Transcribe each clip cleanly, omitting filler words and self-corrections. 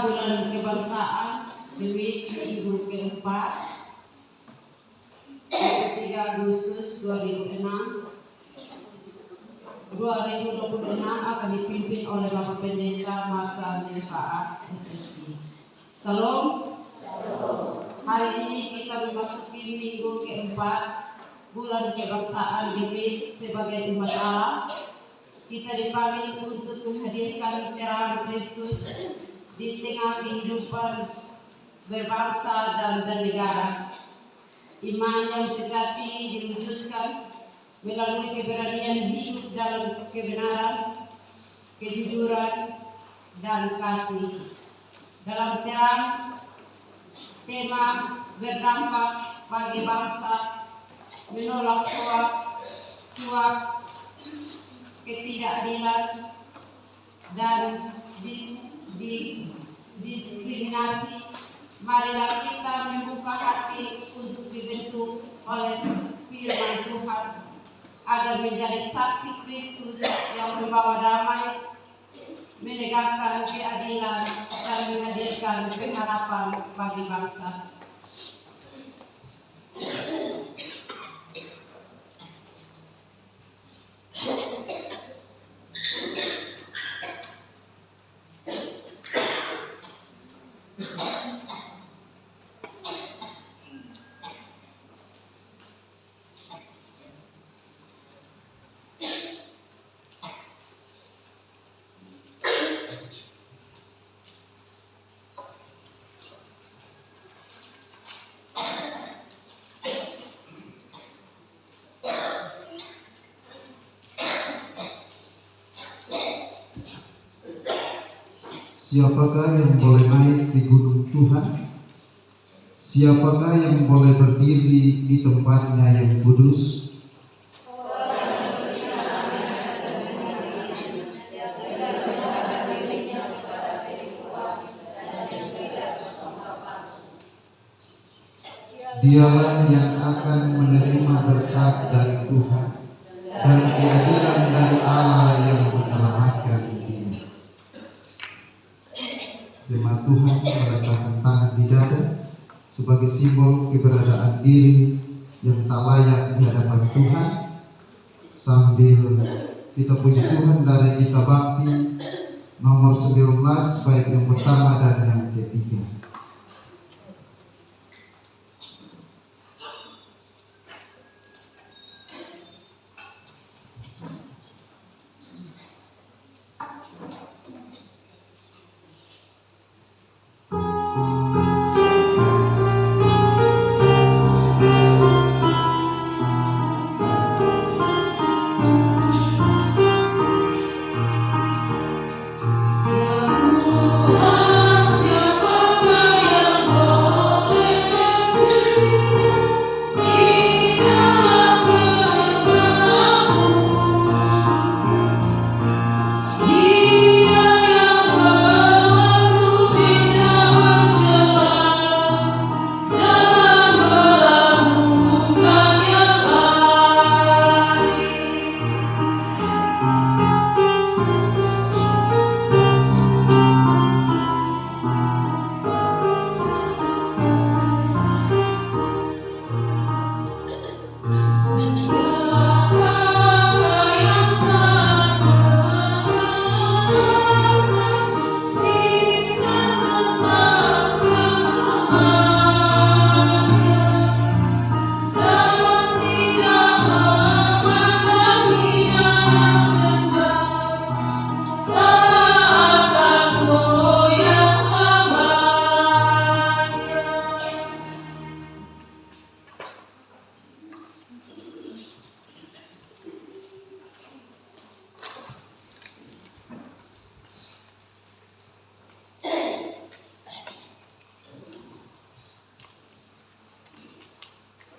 bulan kebangsaan, Gemit, minggu keempat, 3 Agustus 2026 akan dipimpin oleh Bapak Pendeta Marsal Faat SSI. Salam. Hari ini kita memasuki minggu keempat, bulan kebangsaan Gemit. Sebagai umat Allah, kita dipanggil untuk menghadirkan terang Kristus di tengah kehidupan berbangsa dan bernegara. Iman yang sejati diwujudkan melalui keberanian hidup dalam kebenaran, kejujuran, dan kasih. Dalam terang, tema berdampak bagi bangsa, menolak suap, ketidakadilan, dan diskriminasi. Marilah kita membuka hati untuk dibentuk oleh firman Tuhan agar menjadi saksi Kristus yang membawa damai, menegakkan keadilan, dan menghadirkan pengharapan bagi bangsa. Siapakah yang boleh naik di gunung Tuhan? Siapakah yang boleh berdiri di tempatnya yang kudus? Dialah yang akan menerima berkat dari Tuhan dan keadilan dari Allah yang menyelamatkan dia. Jemaat Tuhan meletakkan tangan di dada sebagai simbol keberadaan diri yang tak layak di hadapan Tuhan, sambil kita puji Tuhan dari Gita Bakti nomor 19 bait yang pertama dan yang ketiga.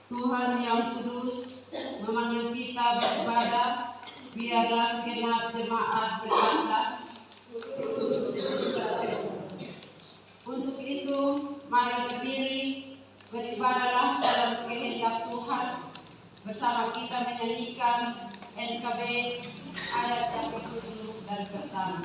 Tuhan yang kudus memanggil kita beribadah. Biarlah segenap jemaat berkata, untuk itu mari berdiri, beribadahlah dalam kehendak Tuhan. Bersama kita menyanyikan NKB ayat yang ke-7 dan pertama.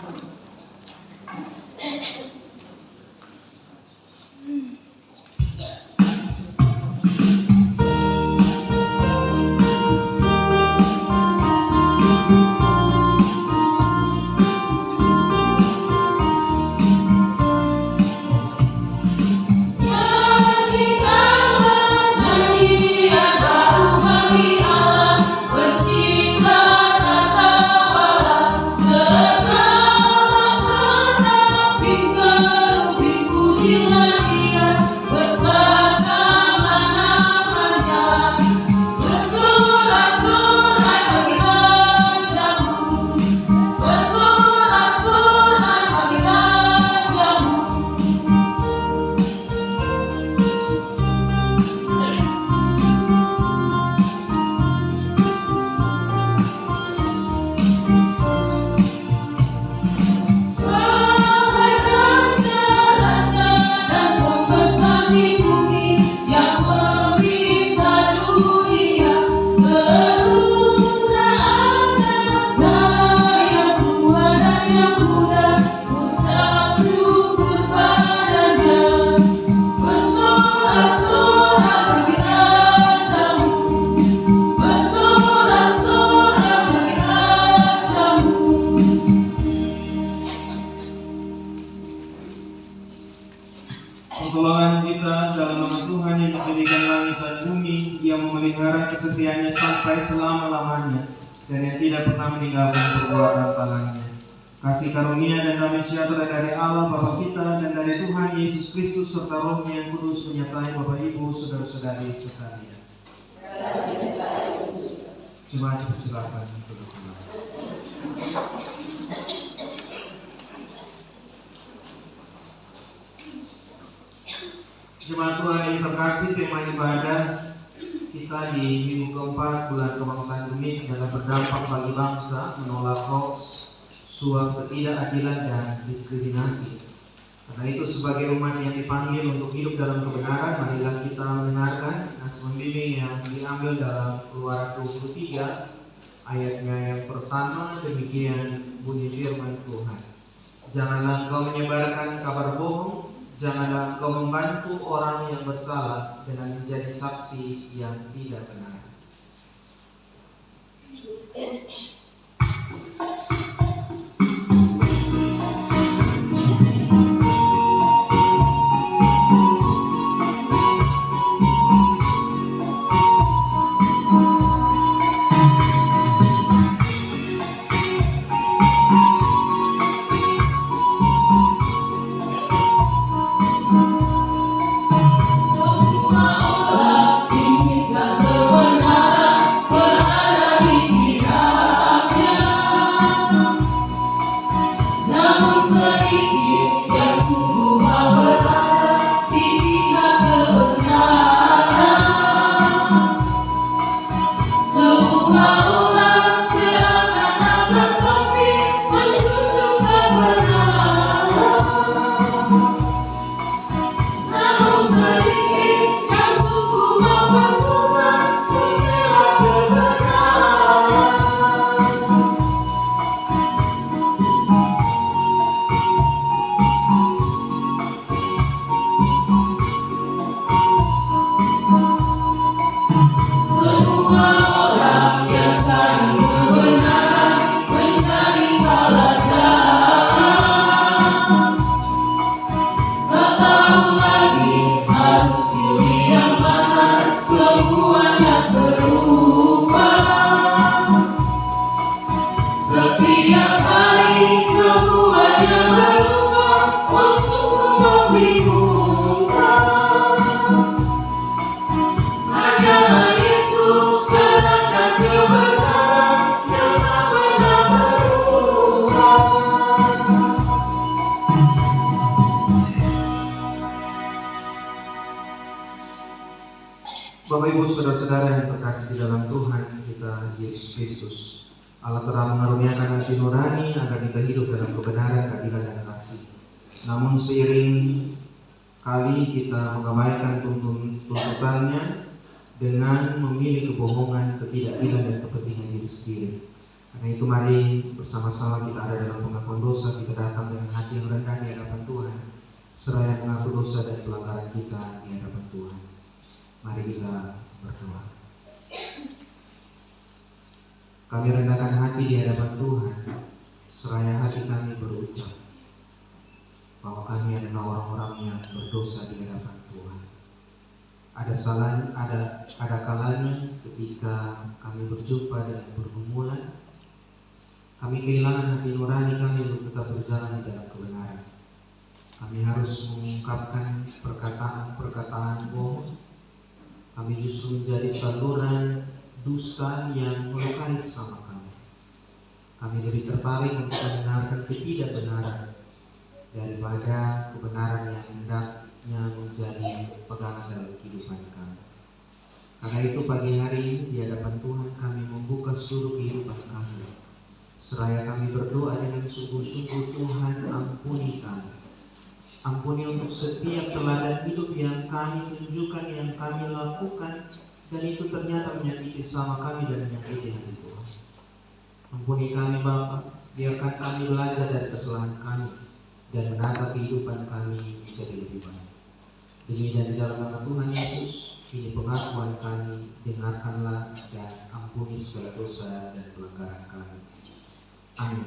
pertolongan kita dalam nama Tuhan yang menjadikan langit dan bumi, yang memelihara kesetiaannya sampai selama-lamanya, dan yang tidak pernah meninggalkan perbuatan tangannya. Kasih karunia dan damai sejahtera dari Allah Bapa kita dan dari Tuhan Yesus Kristus serta Roh-Nya yang kudus menyertai Bapak Ibu, saudara-saudari sekalian. Jemaat persilakan duduk kembali. Jemaat Tuhan yang terkasih, tema ibadah kita di minggu keempat bulan kebangsaan ini adalah berdampak bagi bangsa, menolak hoax, suap, ketidakadilan, dan diskriminasi. Karena itu sebagai umat yang dipanggil untuk hidup dalam kebenaran, marilah kita mendengarkan nas membimbing yang diambil dalam Keluaran 23 ayatnya yang pertama. Demikian bunyi firman Tuhan. Janganlah engkau menyebarkan kabar bohong, janganlah engkau membantu orang yang bersalah dengan menjadi saksi yang tidak benar. Bapak Ibu saudara-saudara yang terkasih di dalam Tuhan kita Yesus Kristus, Allah telah mengaruniakan hati nurani agar kita hidup dalam kebenaran, keadilan, dan kasih. Namun seiring kali kita mengabaikan tuntutannya dengan memilih kebohongan, ketidakadilan, dan kepentingan diri sendiri. Karena itu mari bersama-sama kita ada dalam pengakuan dosa, kita datang dengan hati yang rendah di hadapan Tuhan, seraya mengaku dosa dan pelanggaran kita di hadapan Tuhan. Mari kita berdoa. Kami rendahkan hati di hadapan Tuhan, seraya hati kami berucap bahwa kami adalah orang-orang yang berdosa di hadapan Tuhan. Ada kalanya ketika kami berjumpa dengan pergumulan, kami kehilangan hati nurani kami untuk tetap berjalan di dalam kebenaran. Kami harus mengungkapkan perkataan bohong. Kami justru menjadi saluran dusta yang melukai sesama kami. Kami lebih tertarik untuk mendengarkan ketidakbenaran daripada kebenaran yang hendaknya menjadi pegangan dalam kehidupan kami. Karena itu pagi hari ini di hadapan Tuhan kami membuka seluruh kehidupan kami. Seraya kami berdoa dengan sungguh-sungguh, Tuhan ampuni kami. Ampuni untuk setiap teladan hidup yang kami tunjukkan, yang kami lakukan, dan itu ternyata menyakiti sama kami dan menyakiti hati Tuhan. Ampuni kami Bapa, biarkan kami belajar dari kesalahan kami dan menata kehidupan kami menjadi lebih baik. Demi dan di dalam nama Tuhan Yesus, ini pengakuan kami, dengarkanlah dan ampuni segala dosa dan pelanggaran kami. Amin.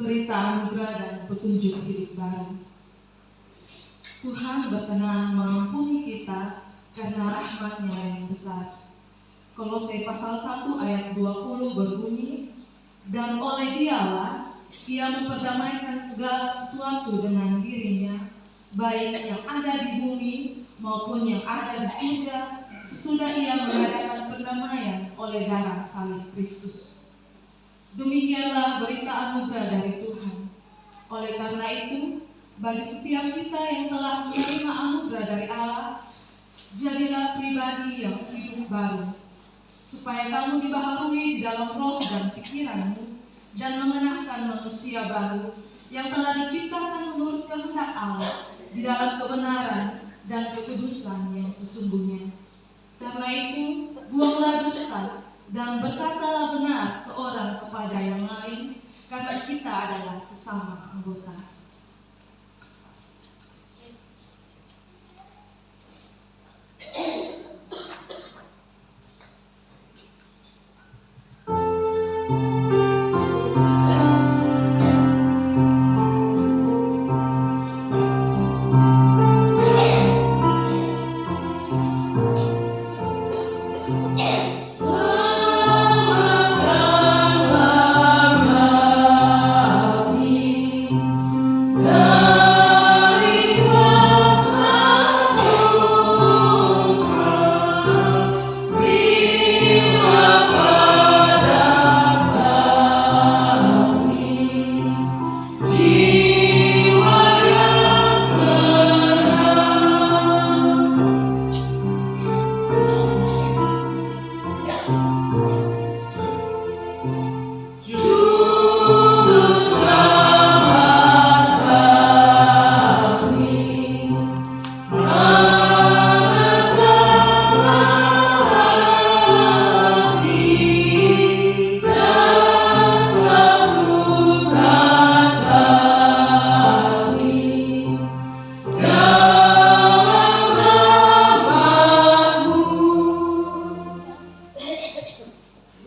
berita anugerah dan petunjuk hidup baru. Tuhan berkenan mengampuni kita karena rahmat-Nya yang besar. Kolose pasal 1 ayat 20 berbunyi, dan oleh Dialah Ia memperdamaikan segala sesuatu dengan dirinya, baik yang ada di bumi maupun yang ada di surga, sesudah Ia mengadakan perdamaian oleh darah salib Kristus. Demikianlah berita anugerah dari Tuhan. Oleh karena itu, bagi setiap kita yang telah menerima anugerah dari Allah, jadilah pribadi yang hidup baru, supaya kamu dibaharui di dalam roh dan pikiranmu, dan mengenakan manusia baru yang telah diciptakan menurut kehendak Allah di dalam kebenaran dan kekudusan yang sesungguhnya. Karena itu, buanglah dusta dan berkatalah benar seorang kepada yang lain, karena kita adalah sesama anggota.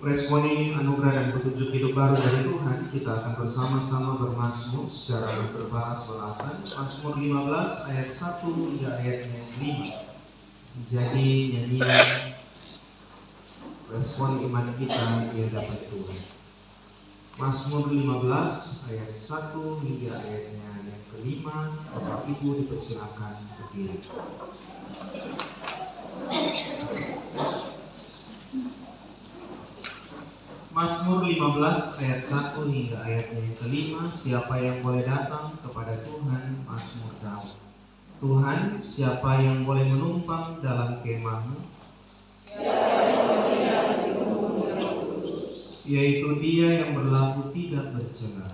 Meresponi anugerah dan petunjuk hidup baru dari Tuhan, kita akan bersama-sama bermazmur secara berbalas-balasan. Mazmur 15 ayat 1 hingga ayatnya 5. Menjadi nyanyian respon iman kita di hadapan Tuhan. Mazmur 15 ayat 1 hingga ayatnya yang kelima. Bapak Ibu dipersilakan berdiri. Mazmur 15 ayat 1 hingga ayatnya yang kelima. Siapa yang boleh datang kepada Tuhan? Mazmur Daud. Tuhan, siapa yang boleh menumpang dalam kemah-Mu? Yaitu Dia yang berlaku tidak bercela,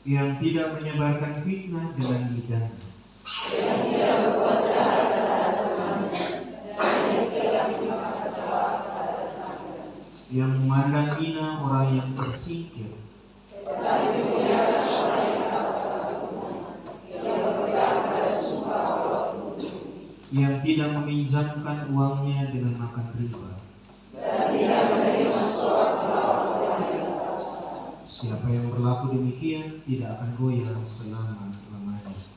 yang tidak menyebarkan fitnah dengan lidahnya, yang memandang hina orang yang tersingkir, yang tidak meminjamkan uangnya dengan makan riba, siapa yang berlaku demikian tidak akan goyah selama-lamanya.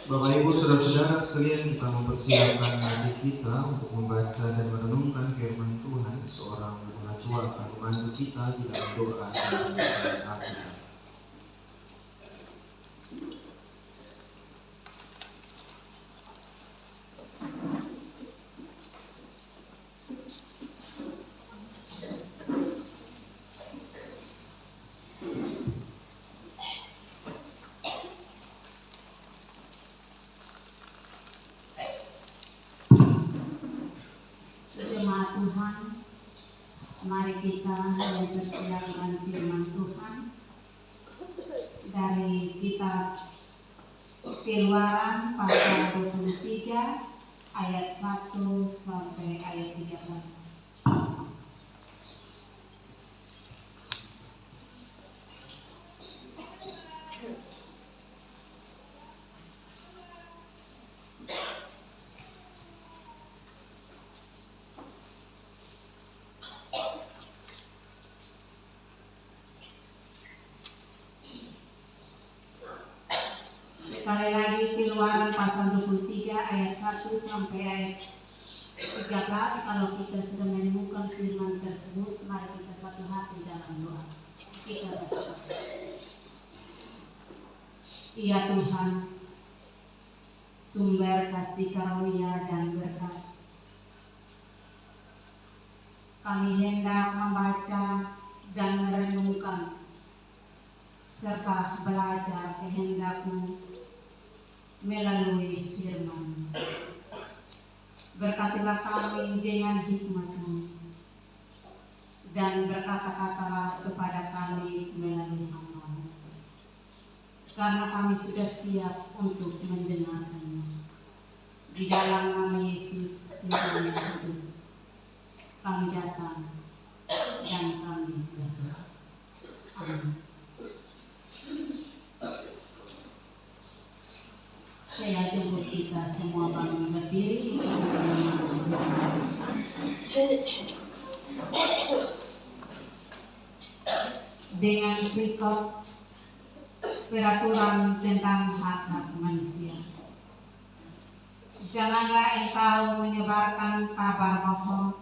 Bapak Ibu saudara-saudara sekalian, kita mempersiapkan nanti kita untuk membaca dan merenungkan firman Tuhan. Seorang penatua tua akan memandu kita di dalam doa dan pembacaan Alkitab. Jemaat Tuhan, mari kita mempersiapkan firman Tuhan dari kitab Keluaran pasal 23 ayat 1 sampai ayat 13. Sekali lagi Keluaran pasal 23 ayat 1 sampai ayat 13. Kalau kita sudah menemukan firman tersebut, mari kita satu hati dalam doa. Kita berdoa. Ya Tuhan, sumber kasih karunia dan berkat, kami hendak membaca dan merenungkan serta belajar kehendak-Mu melalui firman. Berkatilah kami dengan hikmat-Mu, dan berkata-katalah kepada kami melalui hamba-Mu, karena kami sudah siap untuk mendengarkannya. Di dalam nama Yesus, Tuhan yang hidup, kami datang dan kami berdoa. Amin. Saya jemput kita semua bangun berdiri untuk kita menyambut Tuhan. Dengan berikut peraturan tentang hak-hak manusia. Janganlah engkau menyebarkan kabar bohong.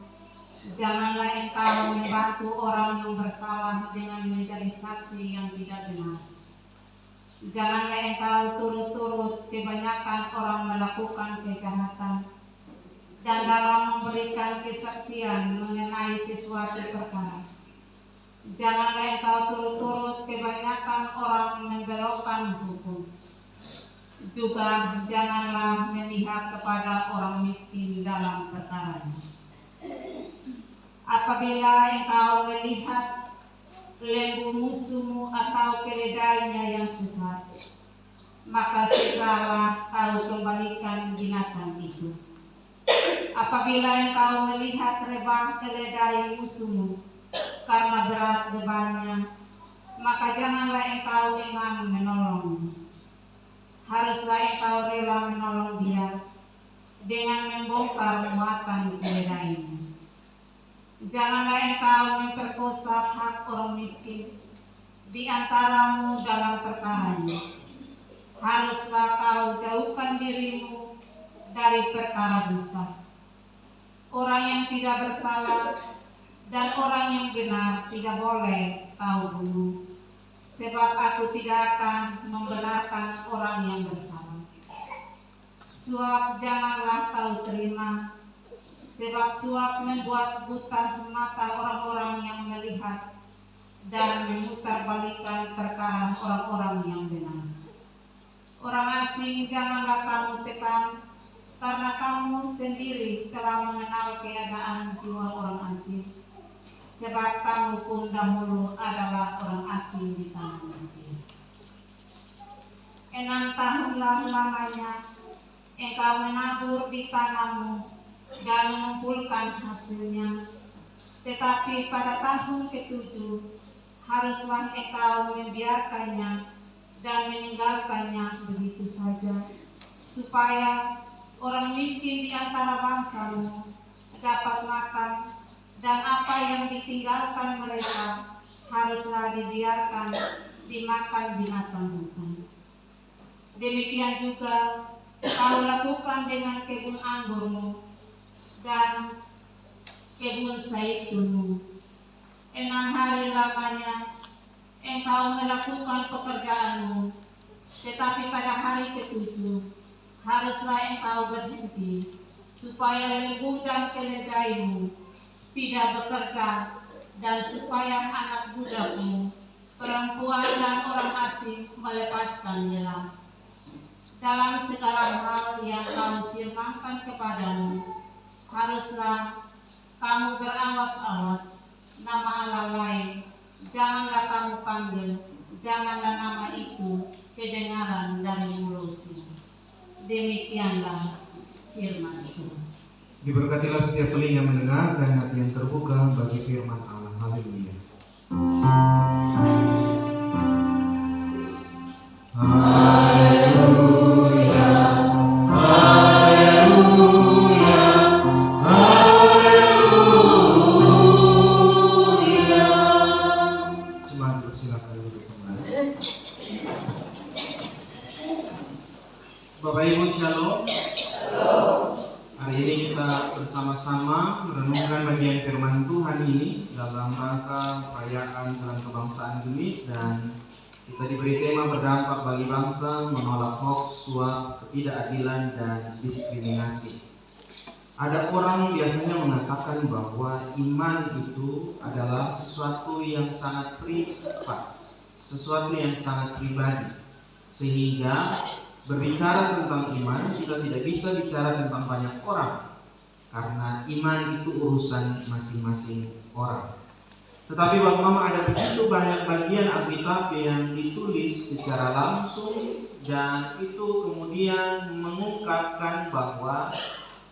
Janganlah engkau membantu orang yang bersalah dengan menjadi saksi yang tidak benar. Janganlah engkau turut-turut kebanyakan orang melakukan kejahatan dan dalam memberikan kesaksian mengenai sesuatu perkara. Janganlah engkau turut-turut kebanyakan orang membelokkan hukum. Juga janganlah memihak kepada orang miskin dalam perkaranya. Apabila engkau melihat lembu musuhmu atau keledainya yang sesat, maka segeralah kau kembalikan binatang itu. Apabila engkau melihat rebah keledai musuhmu karena berat bebannya, maka janganlah engkau enggan menolongnya. Haruslah engkau rela menolong dia dengan membongkar muatan keledainya. Janganlah engkau memperkosa hak orang miskin di antaramu dalam perkaranya. Haruslah kau jauhkan dirimu dari perkara dusta. Orang yang tidak bersalah dan orang yang benar tidak boleh kau bunuh, sebab aku tidak akan membenarkan orang yang bersalah. Suap janganlah kau terima, sebab suap membuat buta mata orang-orang yang melihat dan memutarbalikkan perkara orang-orang yang benar. Orang asing janganlah kamu tekan, karena kamu sendiri telah mengenal keadaan jiwa orang asing, sebab kamu pun dahulu adalah orang asing di tanah Mesir. 6 tahunlah lamanya engkau menabur di tanahmu dan mengumpulkan hasilnya. Tetapi pada tahun ke-7 haruslah engkau membiarkannya dan meninggalkannya begitu saja, supaya orang miskin di antara bangsamu dapat makan, dan apa yang ditinggalkan mereka haruslah dibiarkan dimakan binatang hutan. Demikian juga kau lakukan dengan kebun anggurmu dan kebun zaitunmu. 6 hari lamanya engkau melakukan pekerjaanmu, tetapi pada hari ke-7 haruslah engkau berhenti, supaya lembu dan keledaimu tidak bekerja, dan supaya anak budakmu, perempuan dan orang asing melepaskan lelah. Dalam segala hal yang kau firmankan kepadamu, haruslah kamu berawas-awas. Nama Allah lain janganlah kamu panggil, janganlah nama itu kedengaran dari mulutmu. Demikianlah firman Tuhan. Diberkatilah setiap telinga mendengar dan hati yang terbuka bagi firman Allah. Haleluya. Jemaat bersilakan duduk kembali. Bapak Ibu Shalom. Hari ini kita bersama-sama merenungkan bagian firman Tuhan ini dalam rangka perayaan Bulan Kebangsaan Dunia, dan kita diberi tema berdampak bagi bangsa, menolak hoax, suap, ketidakadilan, dan diskriminasi. Ada orang biasanya mengatakan bahwa iman itu adalah sesuatu yang sangat privat, sesuatu yang sangat pribadi, sehingga berbicara tentang iman kita tidak bisa bicara tentang banyak orang, karena iman itu urusan masing-masing orang. Tetapi Bapak Mama, ada begitu banyak bagian Alkitab yang ditulis secara langsung, dan itu kemudian mengungkapkan bahwa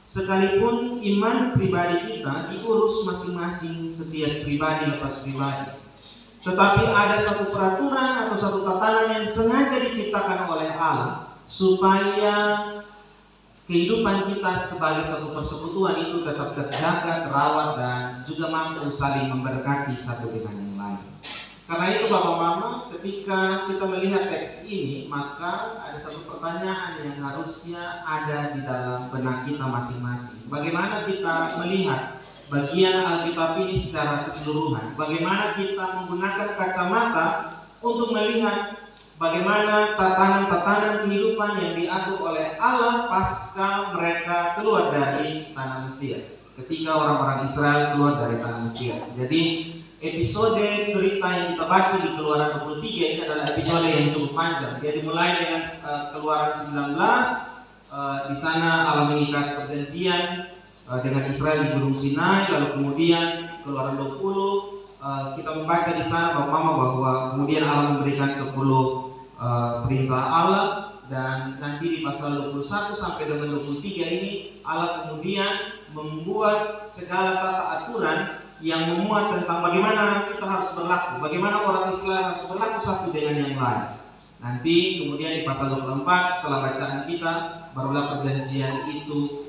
sekalipun iman pribadi kita diurus masing-masing, setiap pribadi lepas pribadi, tetapi ada satu peraturan atau satu tatanan yang sengaja diciptakan oleh Allah supaya kehidupan kita sebagai satu persekutuan itu tetap terjaga, terawat, dan juga mampu saling memberkati satu dengan yang lain. Karena itu Bapak Mama, ketika kita melihat teks ini, maka ada satu pertanyaan yang harusnya ada di dalam benak kita masing-masing. Bagaimana kita melihat bagian Alkitab ini secara keseluruhan? Bagaimana kita menggunakan kacamata untuk melihat bagaimana tatanan-tatanan kehidupan yang diatur oleh Allah pasca mereka keluar dari tanah Mesir, ketika orang-orang Israel keluar dari tanah Mesir. Jadi episode cerita yang kita baca di Keluaran 23 ini adalah episode yang cukup panjang. Dia dimulai dengan Keluaran 19. Di sana Allah mengikat perjanjian dengan Israel di Gunung Sinai. Lalu kemudian Keluaran 20 kita membaca di sana Bapak Mama bahwa kemudian Allah memberikan 10 perintah Allah, dan nanti di pasal 21 sampai dengan 23 ini Allah kemudian membuat segala tata aturan yang memuat tentang bagaimana kita harus berlaku, bagaimana orang Israel harus berlaku satu dengan yang lain. Nanti kemudian di pasal 24 setelah bacaan kita barulah perjanjian itu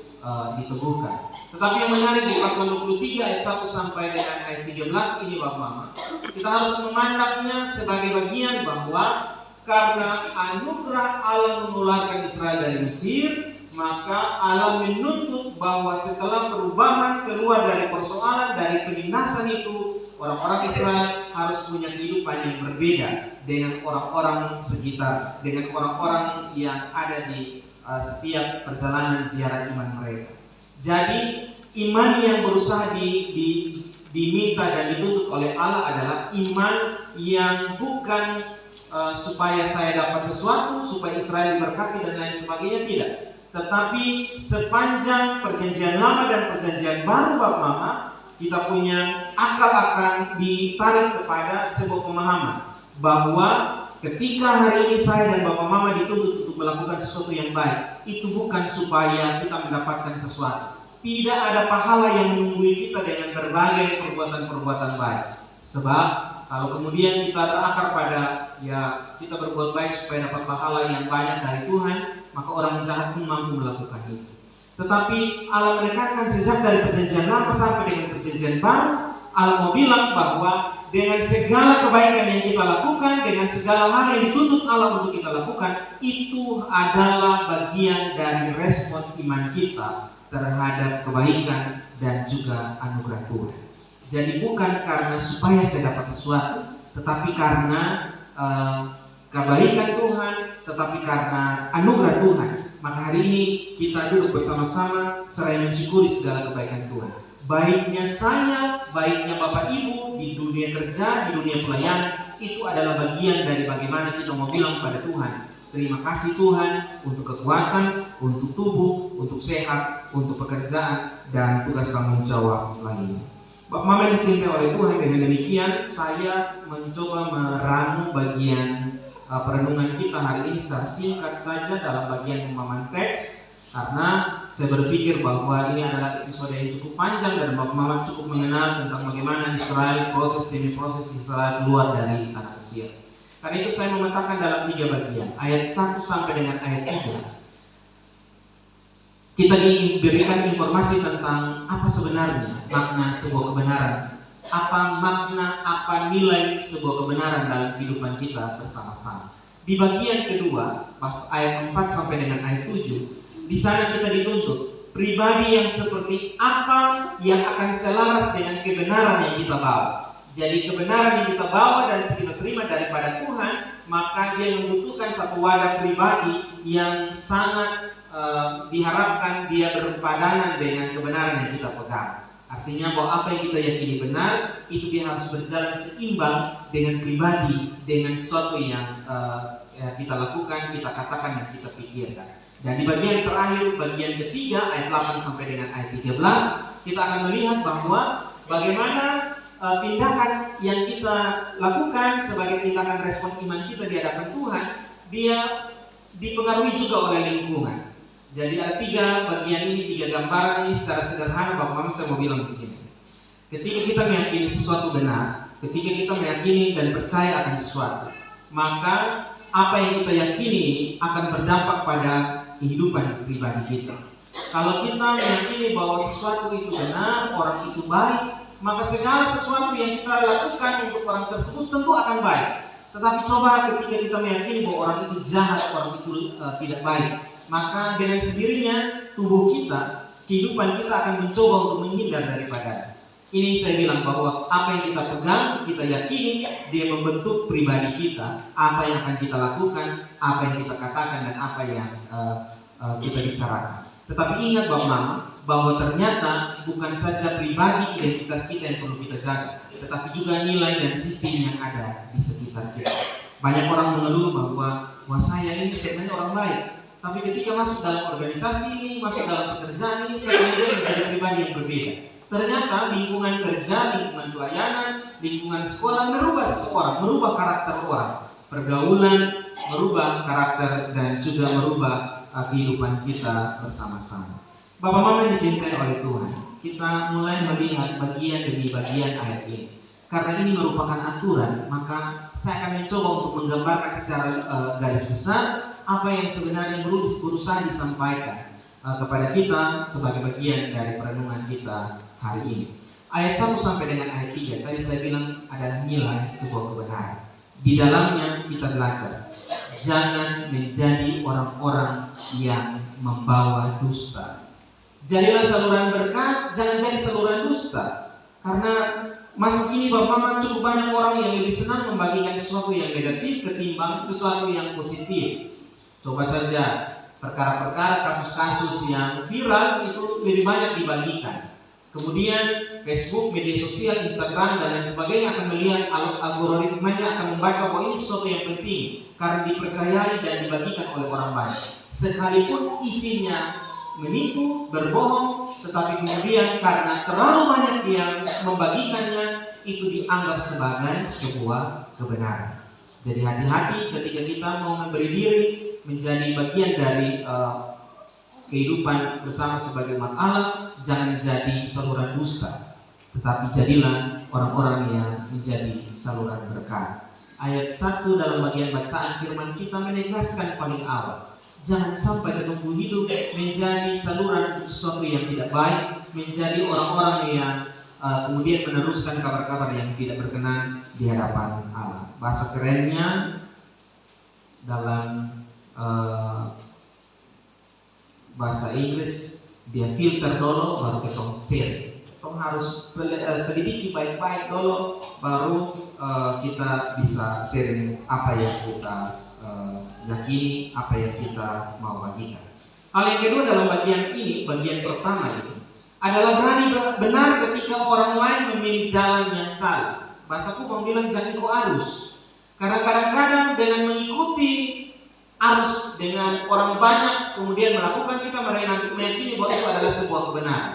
diteguhkan. Tetapi yang menarik di pasal 23 ayat 1 sampai dengan ayat 13 ini Bapak Mama, kita harus memandangnya sebagai bagian bahwa karena anugerah Allah mengeluarkan Israel dari Mesir, maka Allah menuntut bahwa setelah perubahan keluar dari persoalan, dari penindasan itu, orang-orang Israel harus punya kehidupan yang berbeda dengan orang-orang sekitar, dengan orang-orang yang ada di setiap perjalanan ziarah iman mereka. Jadi iman yang berusaha diminta dan dituntut oleh Allah adalah iman yang bukan supaya saya dapat sesuatu, supaya Israel diberkati dan lain sebagainya, tidak. Tetapi sepanjang perjanjian lama dan perjanjian baru Bapak Mama, kita punya akal akan ditarik kepada sebuah pemahaman bahwa ketika hari ini saya dan Bapak Mama dituntut untuk melakukan sesuatu yang baik, itu bukan supaya kita mendapatkan sesuatu. Tidak ada pahala yang menunggui kita dengan berbagai perbuatan-perbuatan baik. Sebab kalau kemudian kita berakar pada kita berbuat baik supaya dapat pahala yang banyak dari Tuhan, maka orang jahat pun mampu melakukan itu. Tetapi Allah menekankan sejak dari perjanjian lama sampai dengan perjanjian baru, Allah mau bilang bahwa dengan segala kebaikan yang kita lakukan, dengan segala hal yang dituntut Allah untuk kita lakukan, itu adalah bagian dari respon iman kita terhadap kebaikan dan juga anugerah Tuhan. Jadi bukan karena supaya saya dapat sesuatu, tetapi karena kebaikan Tuhan, tetapi karena anugerah Tuhan. Maka hari ini kita duduk bersama-sama seraya mensyukuri segala kebaikan Tuhan. Baiknya saya, baiknya Bapak Ibu di dunia kerja, di dunia pelayanan, itu adalah bagian dari bagaimana kita mau bilang kepada Tuhan, terima kasih Tuhan untuk kekuatan, untuk tubuh, untuk sehat, untuk pekerjaan, dan tugas tanggung jawab lainnya. Bapak Mama yang dicintai oleh Tuhan, dengan demikian saya mencoba meramu bagian perenungan kita hari ini secara singkat saja dalam bagian pemahaman teks, karena saya berpikir bahwa ini adalah episode yang cukup panjang dan Bapak Mama cukup mengenal tentang bagaimana Israel proses demi proses Israel keluar dari tanah Mesir. Karena itu saya memetakan dalam 3 bagian, ayat 1 sampai dengan ayat 3. Kita diberikan informasi tentang apa sebenarnya makna sebuah kebenaran, apa makna, apa nilai sebuah kebenaran dalam kehidupan kita bersama-sama. Di bagian kedua, pas ayat 4 sampai dengan ayat 7, di sana kita dituntut pribadi yang seperti apa yang akan selaras dengan kebenaran yang kita bawa. Jadi kebenaran yang kita bawa dan kita terima daripada Tuhan, maka dia membutuhkan satu wadah pribadi yang sangat diharapkan dia berpadanan dengan kebenaran yang kita pegang. Artinya bahwa apa yang kita yakini benar, itu dia harus berjalan seimbang dengan pribadi, dengan sesuatu yang kita lakukan, kita katakan, dan kita pikirkan. Dan di bagian terakhir, bagian ketiga, ayat 8 sampai dengan ayat 13, kita akan melihat bahwa bagaimana tindakan yang kita lakukan sebagai tindakan respon iman kita di hadapan Tuhan, dia dipengaruhi juga oleh lingkungan. Jadi ada 3 bagian ini, 3 gambaran ini secara sederhana. Bapak Mama, saya mau bilang begini. Ketika kita meyakini sesuatu benar, ketika kita meyakini dan percaya akan sesuatu, maka apa yang kita yakini ini akan berdampak pada kehidupan pribadi kita. Kalau kita meyakini bahwa sesuatu itu benar, orang itu baik, maka segala sesuatu yang kita lakukan untuk orang tersebut tentu akan baik. Tetapi coba ketika kita meyakini bahwa orang itu jahat, orang itu tidak baik, maka dengan sendirinya tubuh kita, kehidupan kita akan mencoba untuk menghindar daripada. Ini saya bilang bahwa apa yang kita pegang, kita yakini, dia membentuk pribadi kita, apa yang akan kita lakukan, apa yang kita katakan, dan apa yang kita bicarakan. Tetapi ingat Bapak Mama, bahwa ternyata bukan saja pribadi identitas kita yang perlu kita jaga, tetapi juga nilai dan sistem yang ada di sekitar kita. Banyak orang mengeluh bahwa wah saya ini sebenarnya orang baik, tapi ketika masuk dalam organisasi ini, masuk dalam pekerjaan ini, saya kemudian menjadi pribadi yang berbeda. Ternyata lingkungan kerja, lingkungan pelayanan, lingkungan sekolah merubah seseorang, merubah karakter orang. Pergaulan merubah karakter dan juga merubah kehidupan kita bersama-sama. Bapak Mama yang dicintai oleh Tuhan, kita mulai melihat bagian demi bagian ayat ini. Karena ini merupakan aturan, maka saya akan mencoba untuk menggambarkan secara garis besar apa yang sebenarnya berusaha disampaikan kepada kita sebagai bagian dari perenungan kita hari ini. Ayat 1 sampai dengan ayat 3 tadi saya bilang adalah nilai sebuah kebenaran. Di dalamnya kita belajar, jangan menjadi orang-orang yang membawa dusta. Jadilah saluran berkat, jangan jadi saluran dusta. Karena masa kini Bapak Mama cukup banyak orang yang lebih senang membagikan sesuatu yang negatif ketimbang sesuatu yang positif. Coba saja perkara-perkara, kasus-kasus yang viral itu lebih banyak dibagikan. Kemudian Facebook, media sosial, Instagram, dan lain sebagainya akan melihat algoritmanya akan membaca bahwa ini sesuatu yang penting karena dipercayai dan dibagikan oleh orang banyak. Sekalipun isinya menipu, berbohong, tetapi kemudian karena terlalu banyak yang membagikannya, itu dianggap sebagai sebuah kebenaran. Jadi hati-hati ketika kita mau memberi diri menjadi bagian dari kehidupan bersama sebagai umat Allah. Jangan jadi saluran dusta, tetapi jadilah orang-orang yang menjadi saluran berkat. Ayat 1 dalam bagian bacaan firman kita menegaskan paling awal, jangan sampai ketumbuh hidup menjadi saluran untuk sesuatu yang tidak baik, menjadi orang-orang yang kemudian meneruskan kabar-kabar yang tidak berkenan di hadapan Allah. Bahasa kerennya dalam bahasa Inggris Dia filter dulu baru ketong share. Ketong harus selidiki baik-baik dulu baru kita bisa sharing apa yang kita yakini, apa yang kita mau bagikan. Hal yang kedua dalam bagian ini, bagian pertama ini adalah berani benar ketika orang lain memilih jalan yang salah. Bahasaku mau bilang jangan ikut arus. Karena kadang-kadang dengan mengikuti arus dengan orang banyak kemudian melakukan, kita meyakini bahwa itu adalah sebuah kebenaran.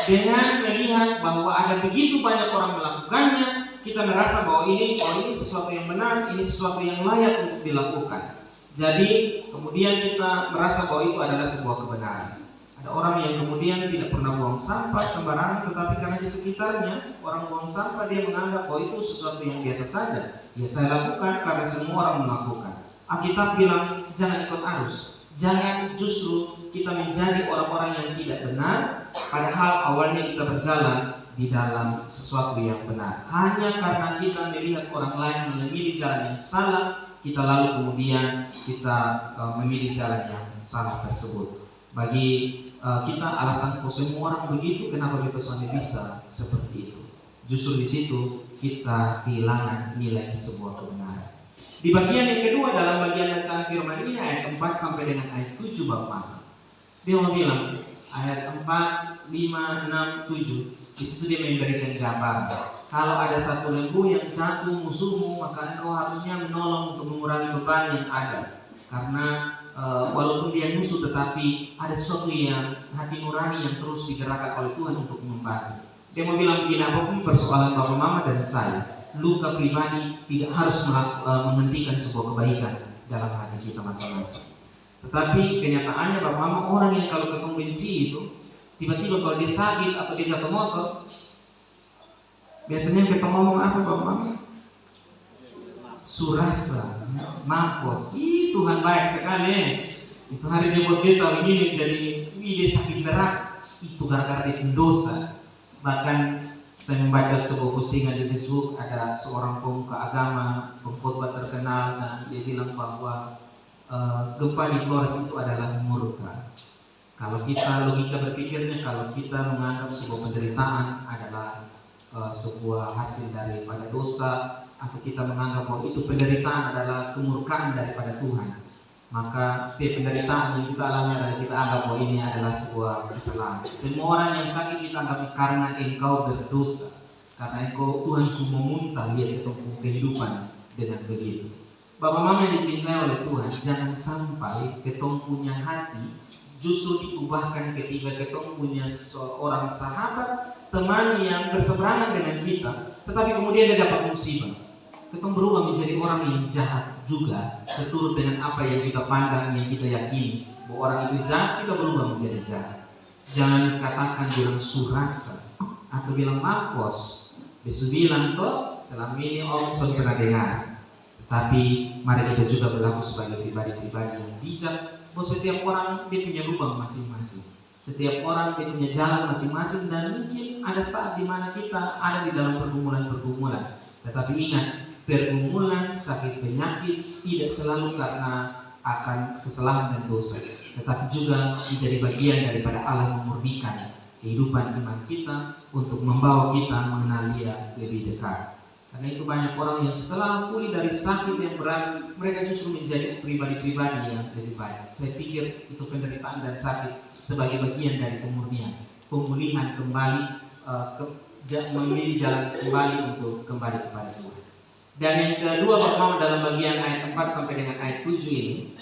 Dengan melihat bahwa ada begitu banyak orang melakukannya, kita merasa bahwa ini sesuatu yang benar, ini sesuatu yang layak untuk dilakukan. Jadi kemudian kita merasa bahwa itu adalah sebuah kebenaran. Ada orang yang kemudian tidak pernah buang sampah sembarangan, tetapi karena di sekitarnya orang buang sampah, dia menganggap bahwa itu sesuatu yang biasa saja. Ya saya lakukan karena semua orang melakukan. Alkitab bilang jangan ikut arus. Jangan justru kita menjadi orang-orang yang tidak benar, padahal awalnya kita berjalan di dalam sesuatu yang benar. Hanya karena kita melihat orang lain memilih jalan yang salah, kita lalu kemudian kita memilih jalan yang salah tersebut. Bagi kita alasan kok semua orang begitu, kenapa kita soalnya bisa seperti itu? Justru di situ kita kehilangan nilai sebuah kebenaran. Di bagian yang kedua dalam bagian bacaan firman ini ayat 4 sampai dengan ayat 7 Bapak. Dia mau bilang ayat 4, 5, 6, 7. Di situ dia memberikan gambar. Kalau ada satu lembu yang jatuh musuhmu, maka engkau harusnya menolong untuk mengurangi beban yang ada. Karena walaupun dia musuh, tetapi ada sesuatu yang hati nurani yang terus digerakkan oleh Tuhan untuk membantu. Dia mau bilang begini, apapun persoalan Bapak Mama dan saya, luka pribadi tidak harus menghentikan sebuah kebaikan dalam hati kita masing-masing. Tetapi kenyataannya Bapak Mama, orang yang kalau ketemu benci itu, tiba-tiba kalau dia sakit atau dia jatuh motor, biasanya kita ngomong apa Bapak Mama? Surasa, mampus. Ih, Tuhan baik sekali. Itu hari dia buat beta begini, jadi dia sakit berat. Itu gara-gara dia pendosa. Bahkan saya membaca sebuah postingan di Facebook, ada seorang pemuka agama, pengkhotbah terkenal, dan dia bilang bahwa gempa di Flores itu adalah murka. Kalau kita logika berpikirnya, kalau kita menganggap sebuah penderitaan adalah sebuah hasil daripada dosa, atau kita menganggap bahwa itu penderitaan adalah kemurkaan daripada Tuhan, maka setiap penderitaan yang kita alami adalah kita anggap bahwa ini adalah sebuah kesalahan. Semua orang yang sakit kita anggap karena engkau berdosa, karena engkau Tuhan semua muntah lihat ketemu kehidupan dengan begitu. Bapak Mama yang dicintai oleh Tuhan, jangan sampai ketemu punya hati justru diubahkan ketika ketemu punya seorang sahabat, teman yang berseberangan dengan kita, tetapi kemudian dia dapat musibah. Kita berubah menjadi orang yang jahat juga, seturut dengan apa yang kita pandang, yang kita yakini bahwa orang itu jahat, kita berubah menjadi jahat. Jangan katakan bilang surasa atau bilang mampus. Besok bilang toh selama ini om sudah pernah dengar. Tetapi mari kita juga berlaku sebagai pribadi-pribadi yang bijak, bahwa setiap orang dia punya lubang masing-masing. Setiap orang dia punya jalan masing-masing, dan mungkin ada saat di mana kita ada di dalam pergumulan-pergumulan. Tetapi ingat, pergumulan, sakit, penyakit tidak selalu karena akan kesalahan dan dosa, tetapi juga menjadi bagian daripada Allah memurnikan kehidupan iman kita untuk membawa kita mengenal Dia lebih dekat. Karena itu banyak orang yang setelah pulih dari sakit yang berat, mereka justru menjadi pribadi-pribadi yang lebih baik. Saya pikir itu penderitaan dan sakit sebagai bagian dari pemurnian, pemulihan kembali, memilih jalan kembali untuk kembali kepada Tuhan. Dan yang kedua Bapak Mama, dalam bagian ayat 4 sampai dengan ayat 7 ini,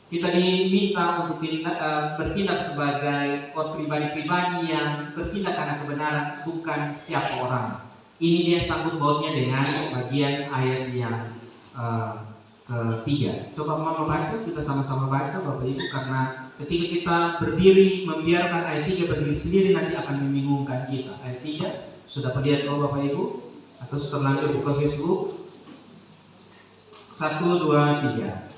kita diminta untuk bertindak sebagai pribadi-pribadi yang bertindak karena kebenaran, bukan siapa orang. Ini dia sangkut pautnya dengan bagian ayat yang ketiga. Coba Mama baca, kita sama-sama baca Bapak Ibu, karena ketika kita berdiri membiarkan ayat 3 berdiri sendiri nanti akan membingungkan kita. Ayat 3 sudah lihat Bapak Ibu, atau sudah lanjut buka Facebook? 1, 2, 3.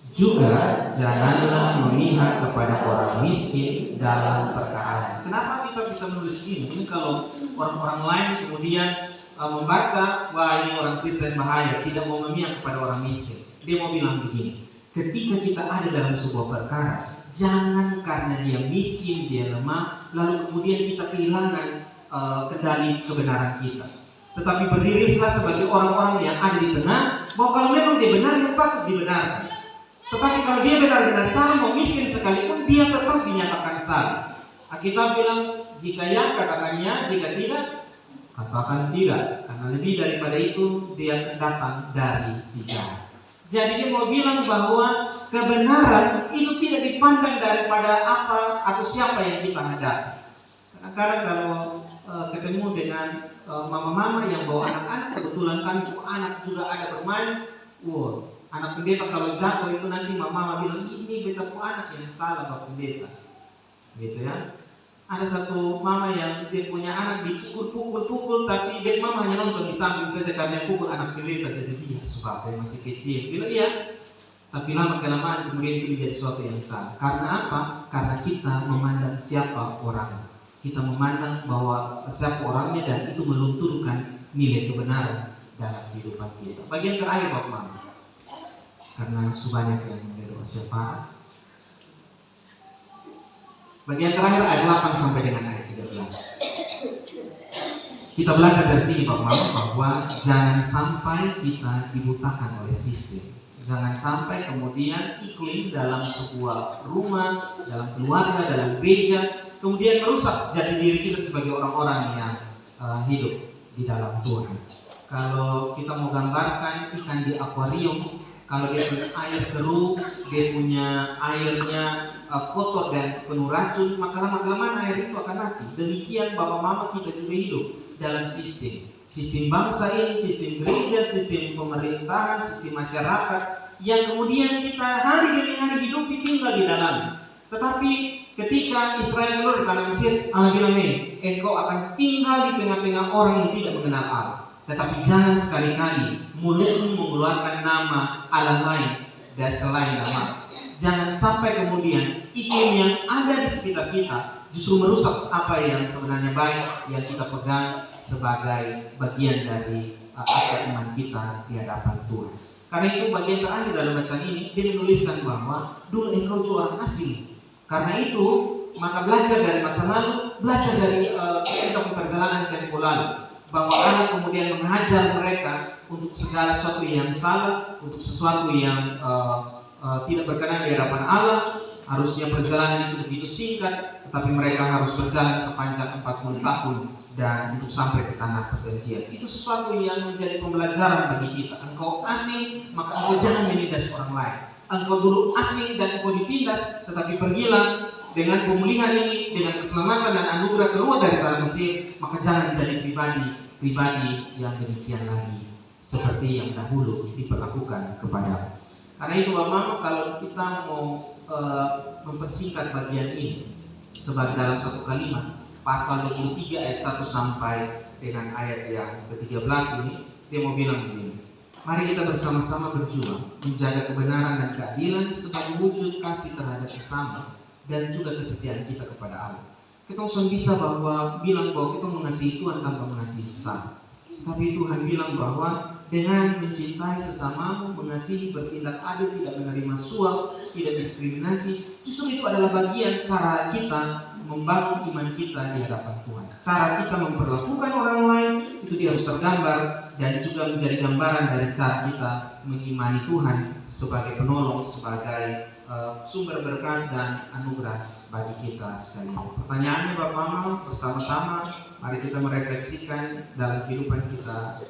Juga janganlah memihak kepada orang miskin dalam perkara. Kenapa kita bisa menulis ini? Ini kalau orang-orang lain kemudian membaca, wah ini orang Kristen bahaya, tidak mau memihak kepada orang miskin. Dia mau bilang begini, ketika kita ada dalam sebuah perkara, jangan karena dia miskin, dia lemah, lalu kemudian kita kehilangan kendali kebenaran kita. Tetapi berdirilah sebagai orang-orang yang ada di tengah, bahwa kalau memang dia benar, yang patut dibenarkan. Tetapi kalau dia benar-benar salah, mau miskin sekalipun, dia tetap dinyatakan salah. Alkitab bilang, jika ya, katakan ya, jika tidak, katakan tidak. Karena lebih daripada itu, dia datang dari si jahat. Jadi dia mau bilang bahwa kebenaran itu tidak dipandang daripada apa atau siapa yang kita hadapi. Karena kadang kalau ketemu dengan mama-mama yang bawa anak-anak, kebetulan kami anak juga ada bermain, anak pendeta kalau jatuh itu nanti mama bilang, ini betapu anak yang salah Pak Pendeta, gitu ya. Ada satu mama yang dia punya anak dipukul, tapi dia mama hanya nonton di samping saja karena pukul anak pendeta, jadi dia sebab yang masih kecil. Bilang iya, tapi lama kelamaan kemudian itu menjadi sesuatu yang salah. Karena apa? Karena kita memandang siapa orang. Kita memandang bahwa siapa orangnya, dan itu melunturkan nilai kebenaran dalam kehidupan kita. Bagian terakhir Bapak Mama, karena sebanyak yang berdoa siapa. Bagian terakhir ayat 8 sampai dengan ayat 13. Kita belajar dari sini Bapak Mama bahwa jangan sampai kita dibutakan oleh sistem. Jangan sampai kemudian iklim dalam sebuah rumah, dalam keluarga, dalam gereja kemudian merusak jati diri kita sebagai orang-orang yang hidup di dalam Tuhan. Kalau kita mau gambarkan ikan di akuarium, kalau dia punya air keruh, dia punya airnya kotor dan penuh racun, maka lama-kelamaan air itu akan mati. Demikian Bapak Mama kita juga hidup dalam sistem bangsa ini, sistem gereja, sistem pemerintahan, sistem masyarakat yang kemudian kita hari demi hari hidupi tinggal di dalamnya. Tetapi ketika Israel keluar dari tanah Mesir, Allah bilang, engkau akan tinggal di tengah-tengah orang yang tidak mengenal Allah. Tetapi jangan sekali-kali mulutmu mengeluarkan nama Allah lain dan selain nama. Jangan sampai kemudian iklim yang ada di sekitar kita justru merusak apa yang sebenarnya baik yang kita pegang sebagai bagian dari iman kita di hadapan Tuhan. Karena itu bagian terakhir dalam bacaan ini dia menuliskan bahwa dulu engkau juga orang asing. Karena itu maka belajar dari masa lalu, belajar dari kita perjalanan tempo lalu, bahwa Allah kemudian mengajar mereka untuk segala sesuatu yang salah, untuk sesuatu yang tidak berkenan di hadapan Allah. Harusnya perjalanan itu begitu singkat, tetapi mereka harus berjalan sepanjang 40 tahun dan untuk sampai ke tanah perjanjian. Itu sesuatu yang menjadi pembelajaran bagi kita. Engkau asing, maka engkau jangan menindas orang lain. Engkau dulu asing dan engkau ditindas, tetapi pergilah dengan pemulihan ini, dengan keselamatan dan anugerah keluar dari tanah Mesir, maka jangan menjadi pribadi yang demikian lagi seperti yang dahulu diperlakukan kepada. Karena itu Bapak Mama, kalau kita mau mempersingkat bagian ini sebagai dalam satu kalimat, pasal 23 ayat 1 sampai dengan ayat yang ke-13 ini, dia mau bilang begini. Mari kita bersama-sama berjuang menjaga kebenaran dan keadilan sebagai wujud kasih terhadap sesama dan juga kesetiaan kita kepada Allah. Kita harus bisa bilang bahwa kita mengasihi Tuhan tanpa mengasihi sesama. Tapi Tuhan bilang bahwa dengan mencintai sesamamu, mengasihi, bertindak adil, tidak menerima suap, tidak diskriminasi, justru itu adalah bagian cara kita membangun iman kita di hadapan Tuhan. Cara kita memperlakukan orang lain itu dia harus tergambar dan juga menjadi gambaran dari cara kita mengimani Tuhan sebagai penolong, sebagai sumber berkat dan anugerah bagi kita sekalian. Pertanyaannya Bapak Mama, bersama-sama mari kita merefleksikan dalam kehidupan kita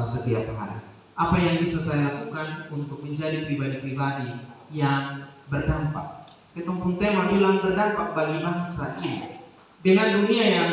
setiap hari. Apa yang bisa saya lakukan untuk menjadi pribadi-pribadi yang berdampak? Ketempung tema bilang berdampak bagi bangsa ini. Dengan dunia yang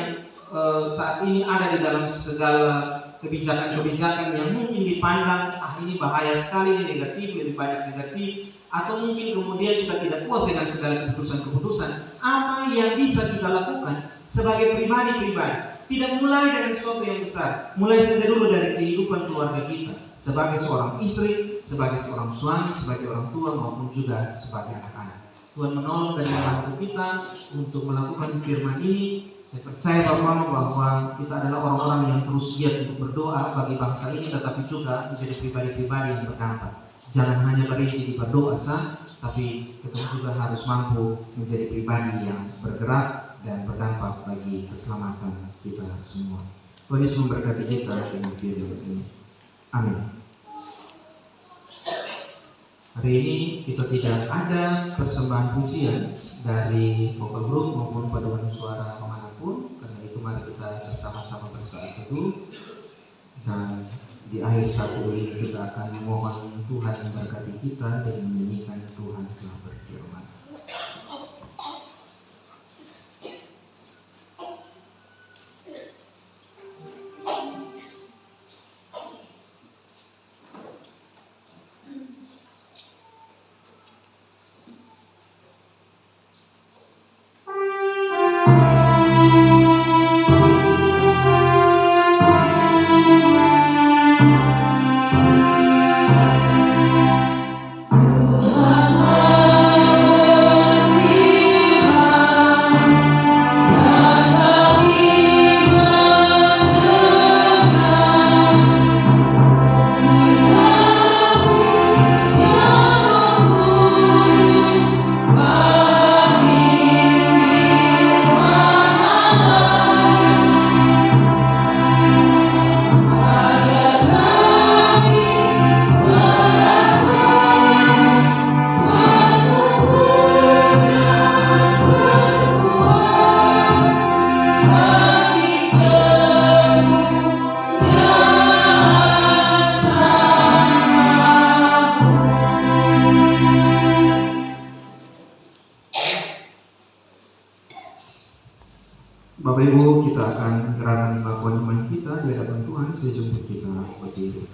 saat ini ada di dalam segala kebijakan-kebijakan yang mungkin dipandang ini bahaya sekali, ini negatif, lebih banyak negatif, atau mungkin kemudian kita tidak puas dengan segala keputusan-keputusan. Apa yang bisa kita lakukan sebagai pribadi-pribadi? Tidak mulai dengan sesuatu yang besar. Mulai saja dulu dari kehidupan keluarga kita, sebagai seorang istri, sebagai seorang suami, sebagai orang tua, maupun juga sebagai anak-anak. Tuhan menolong dan membantu kita untuk melakukan firman ini. Saya percaya Bapak Mama bahwa kita adalah orang-orang yang terus giat untuk berdoa bagi bangsa ini, tetapi juga menjadi pribadi-pribadi yang berdampak. Jangan hanya berhenti di berdoa saja, tapi kita juga harus mampu menjadi pribadi yang bergerak dan berdampak bagi keselamatan kita semua. Tuhan Yesus memberkati kita dengan firman ini. Amin. Hari ini kita tidak ada persembahan pujian dari vocal group maupun paduan suara kemanapun. Karena itu mari kita bersama-sama bersaat teduh, dan di akhir satu ini kita akan memohon Tuhan memberkati kita dengan menyanyikan Tuhan telah berfirman. Bapak Ibu, kita akan gerakan pengakuan iman kita di hadapan Tuhan sejumlah kita berdiri.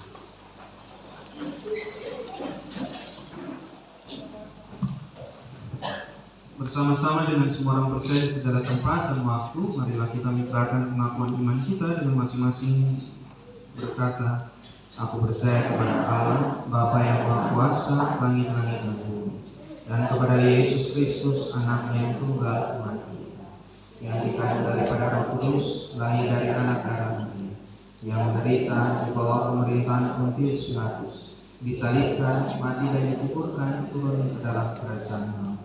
Bersama-sama dengan semua orang percaya di segala tempat dan waktu, marilah kita mengikrarkan pengakuan iman kita dengan masing-masing berkata, aku percaya kepada Allah, Bapa yang Maha Kuasa, langit-langit dan bumi, dan kepada Yesus Kristus, Anaknya yang tunggal Tuhan kita, yang dikandung daripada Roh Kudus, lahir dari anak darah Maria, yang menderita di bawah pemerintahan Pontius Pilatus, disalibkan, mati dan dikuburkan, turun ke dalam kerajaan Allah.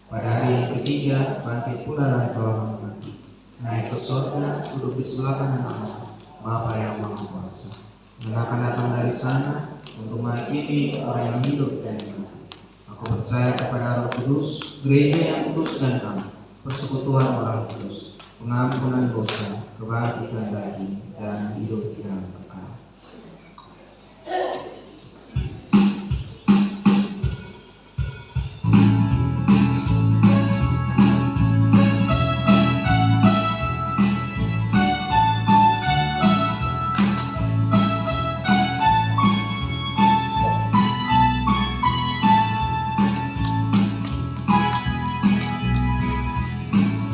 Pada hari yang ketiga, bangkit pula dari orang mati, naik ke surga, duduk di sebelah kanan Allah, Bapa yang Maha Kuasa, dan akan datang dari sana untuk menghakimi orang yang hidup dan yang mati. Aku percaya kepada Roh Kudus, gereja yang kudus dan damai, persekutuan orang kudus, pengampunan dosa, kebangkitan daging, dan hidup yang kekal.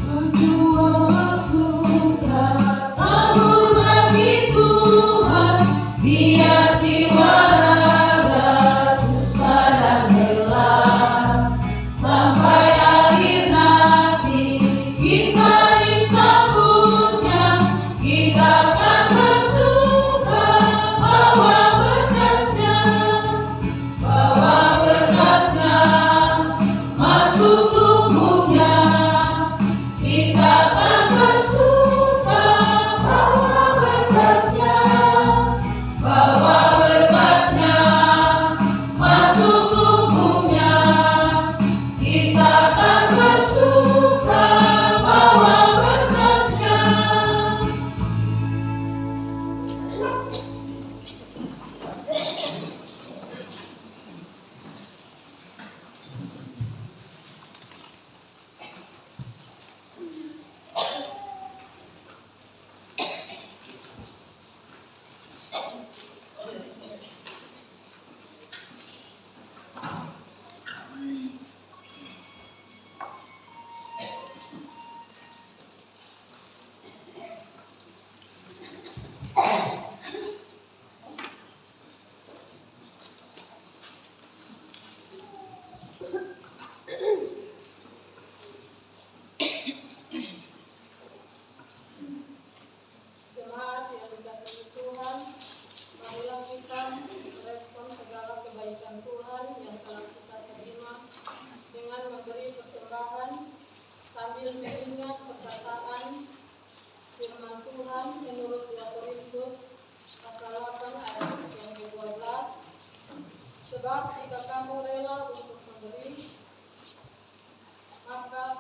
Berjuanglah suka tabur bagi Tuhan. jika kamu rela untuk memberi, maka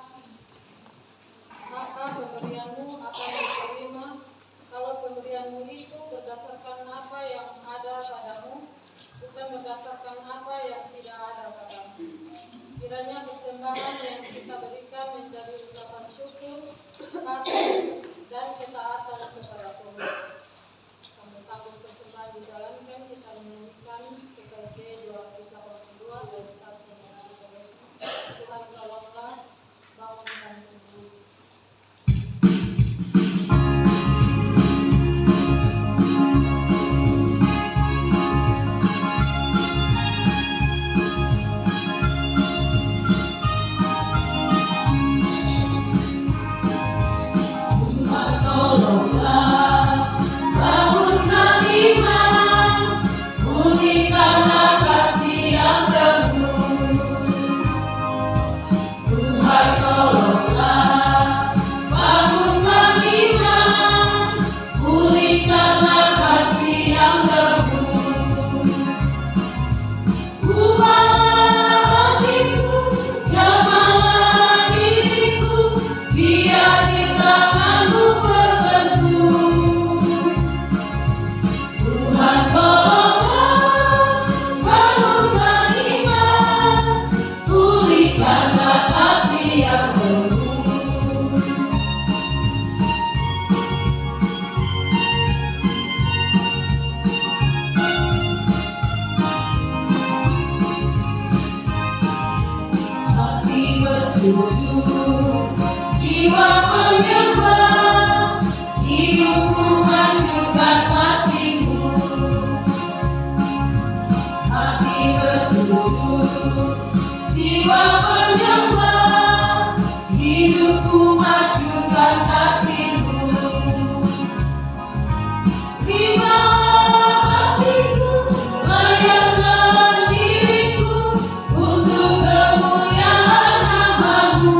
pemberianmu akan diterima. Kalau pemberianmu itu berdasarkan apa yang ada padamu, bukan berdasarkan apa yang tidak ada padamu. Kiranya persembahan yang kita berikan menjadi ucapan syukur, kasih, dan ketaatan kepada Tuhan. Sambil takut persembahan dijalankan, kita menyanyikan PKJ 282 dari 1. Tuhan tolonglah, bangunkan tubuh. Jiwa penyembah, hidupku masyurkan kasih-Mu. Hati bersujud, jiwa penyembah, hidupku masyurkan kasih-Mu. Terimalah hatiku, layakkan diriku untuk kemuliaan nama-Mu.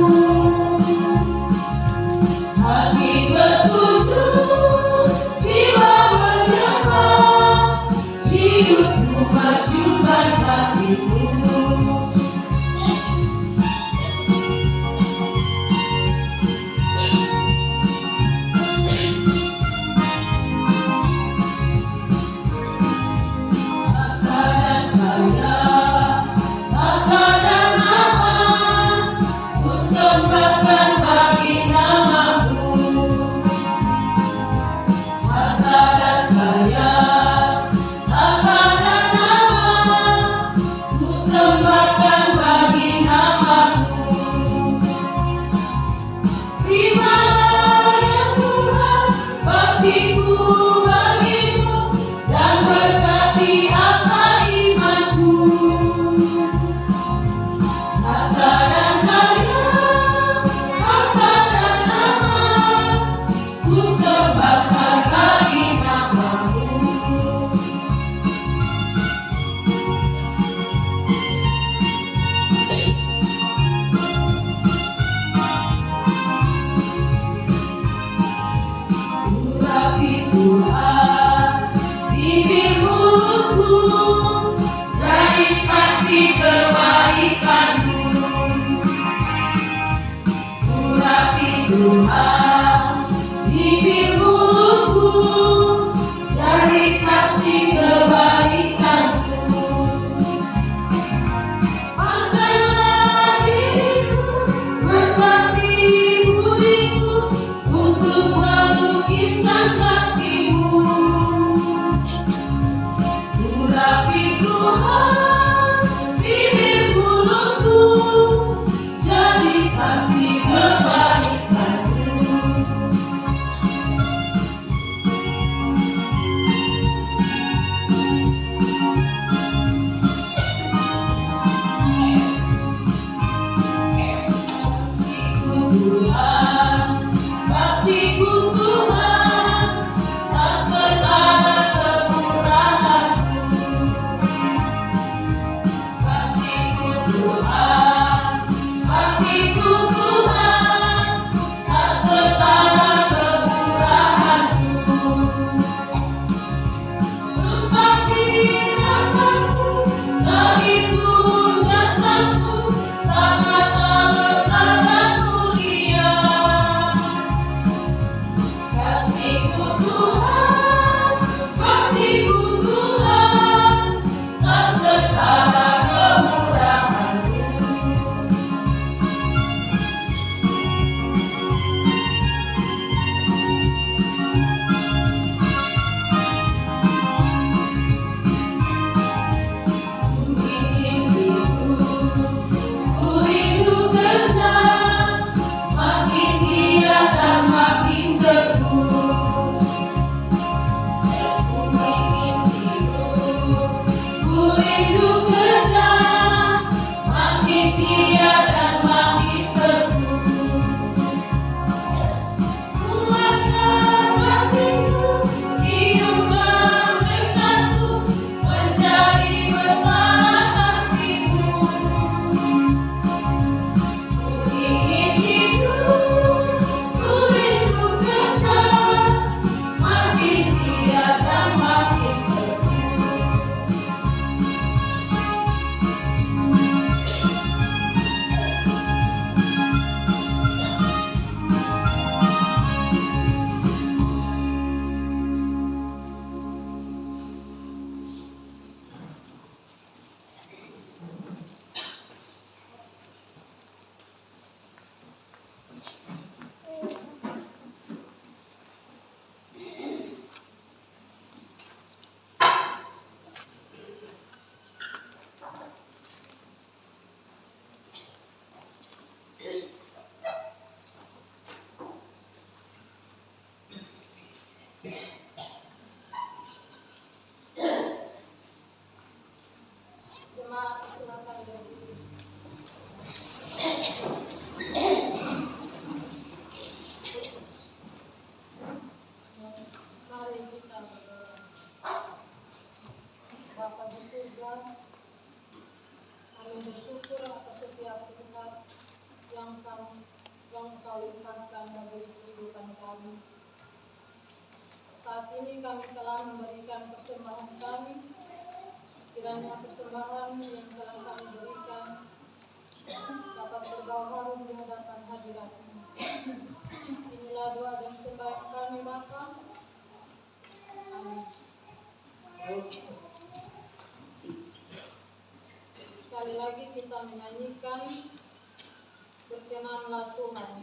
surga. Kami bersyukur atas setiap berkat yang Kau limpahkan bagi kehidupan kami. Saat ini kami telah memberikan persembahan kami. Kiranya persembahan yang telah kami berikan dapat berbau harum di hadapan hadirat-Mu. Inilah doa dan sembahyang kami Bapa. Amin. Sekali lagi kita menyanyikan Berkenanlah Tuhan.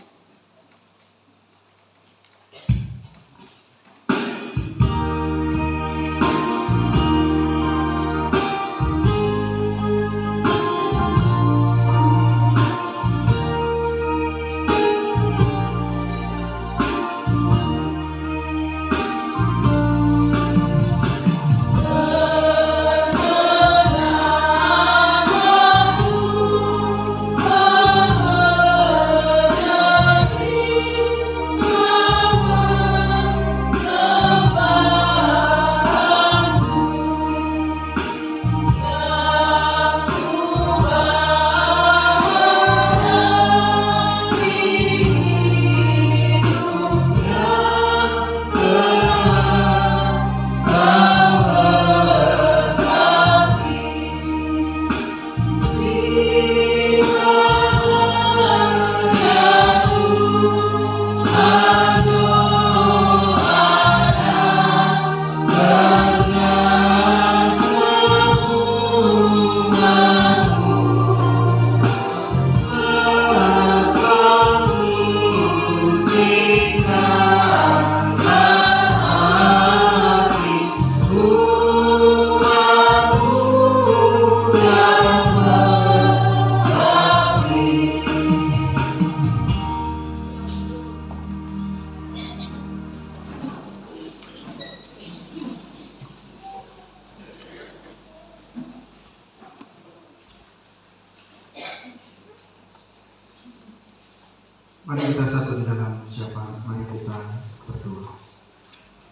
Mari kita satu di dalam syafaat, mari kita berdoa.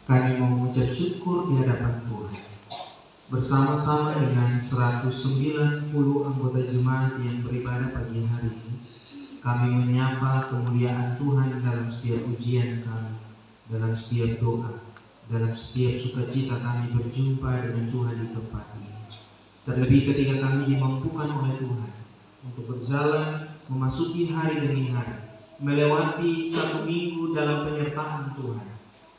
Kami mau mengucap syukur di hadapan Tuhan bersama-sama dengan 190 anggota jemaat yang beribadah pagi hari ini. Kami menyapa kemuliaan Tuhan dalam setiap ujian kami, dalam setiap doa, dalam setiap sukacita kami berjumpa dengan Tuhan di tempat ini. Terlebih ketika kami dimampukan oleh Tuhan untuk berjalan memasuki hari demi hari, melewati satu minggu dalam penyertaan Tuhan.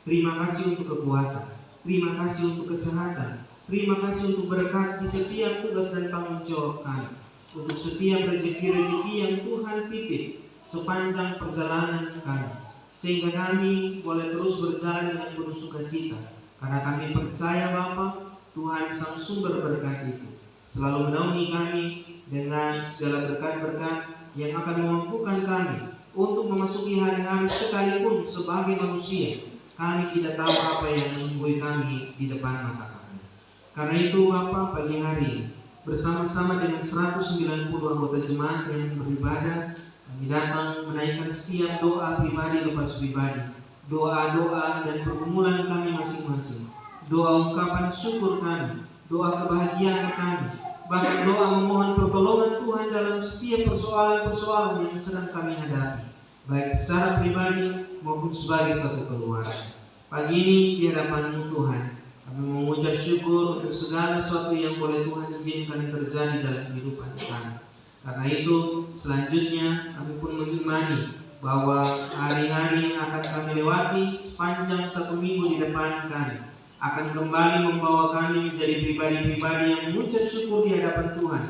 Terima kasih untuk kekuatan, terima kasih untuk kesehatan, terima kasih untuk berkat di setiap tugas dan tanggung jawab kami, untuk setiap rezeki-rezeki yang Tuhan titip sepanjang perjalanan kami, sehingga kami boleh terus berjalan dengan penuh sukacita, karena kami percaya Bapa, Tuhan sang sumber berkat itu selalu menaungi kami dengan segala berkat-berkat yang akan memampukan kami untuk memasuki hari-hari sekalipun sebagai manusia. Kami tidak tahu apa yang menunggu kami di depan mata kami. Karena itu Bapa, pagi hari ini bersama-sama dengan 190 anggota jemaat yang beribadah, kami datang menaikkan setiap doa pribadi lepas pribadi, doa-doa dan pergumulan kami masing-masing, doa ungkapan syukur kami, doa kebahagiaan kami, bahkan doa memohon pertolongan Tuhan dalam setiap persoalan-persoalan yang sedang kami hadapi, baik secara pribadi maupun sebagai satu keluarga. Pagi ini di hadapan-Mu Tuhan, kami mengucap syukur untuk segala sesuatu yang boleh Tuhan izinkan terjadi dalam kehidupan kami. Karena itu selanjutnya kami pun mengimani bahwa hari-hari yang akan kami lewati sepanjang satu minggu di depan kami akan kembali membawa kami menjadi pribadi-pribadi yang mengucap syukur di hadapan Tuhan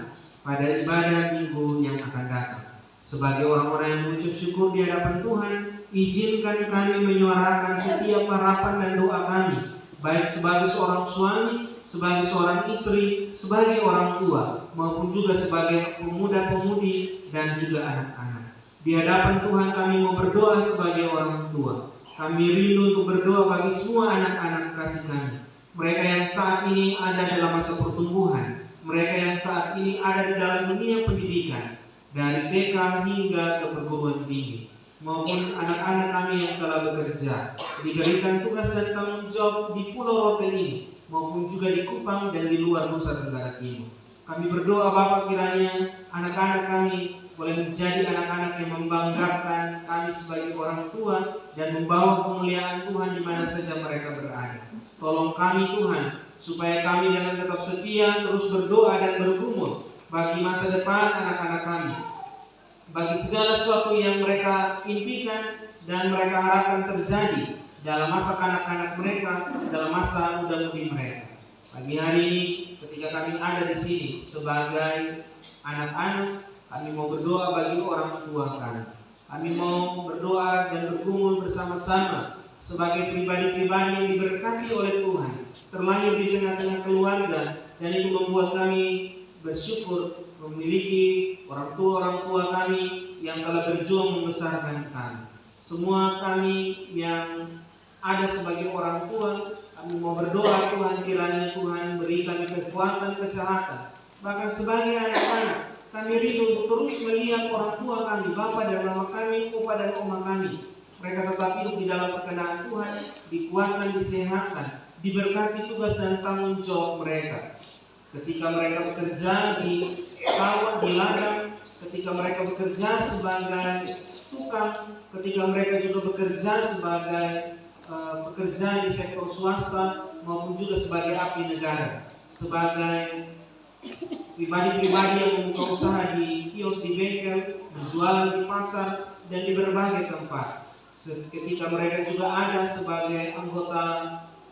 pada ibadah minggu yang akan datang. Sebagai orang-orang yang mengucap syukur di hadapan Tuhan, izinkan kami menyuarakan setiap harapan dan doa kami, baik sebagai seorang suami, sebagai seorang istri, sebagai orang tua, maupun juga sebagai pemuda-pemudi dan juga anak-anak. Di hadapan Tuhan kami mau berdoa sebagai orang tua. Kami rindu untuk berdoa bagi semua anak-anak kasih kami, mereka yang saat ini ada dalam masa pertumbuhan, mereka yang saat ini ada di dalam dunia pendidikan, dari TK hingga ke perguruan tinggi, maupun anak-anak kami yang telah bekerja, diberikan tugas dan tanggung jawab di Pulau Rote ini, maupun juga di Kupang dan di luar Nusa Tenggara Timur. Kami berdoa Bapa, kiranya anak-anak kami boleh menjadi anak-anak yang membanggakan kami sebagai orang tua dan membawa kemuliaan Tuhan di mana saja mereka berada. Tolong kami Tuhan, supaya kami dengan tetap setia terus berdoa dan bergumul bagi masa depan anak-anak kami, bagi segala sesuatu yang mereka impikan dan mereka harapkan terjadi dalam masa kanak-kanak mereka, dalam masa muda-mudi mereka. Pagi hari ini ketika kami ada di sini sebagai anak-anak, kami mau berdoa bagi orang tua kami. Kami mau berdoa dan bergumul bersama-sama sebagai pribadi-pribadi yang diberkati oleh Tuhan, terlahir di tengah-tengah keluarga, dan itu membuat kami bersyukur memiliki orang tua kami yang telah berjuang membesarkan kami. Semua kami yang ada sebagai orang tua, kami mau berdoa Tuhan, kiranya Tuhan beri kami kekuatan, kesehatan. Bahkan sebagai anak-anak, kami rindu untuk terus melihat orang tua kami, bapa dan mama kami, opa dan oma kami. Mereka tetap hidup di dalam perkenan Tuhan, dikuatkan, disehatkan, diberkati tugas dan tanggung jawab mereka. Ketika mereka bekerja di sawah, di ladang, ketika mereka bekerja sebagai tukang, ketika mereka juga bekerja sebagai pekerja di sektor swasta maupun juga sebagai abdi negara, sebagai pribadi-pribadi yang membuka usaha di kios, di bengkel, menjualan di pasar dan di berbagai tempat. Ketika mereka juga ada sebagai anggota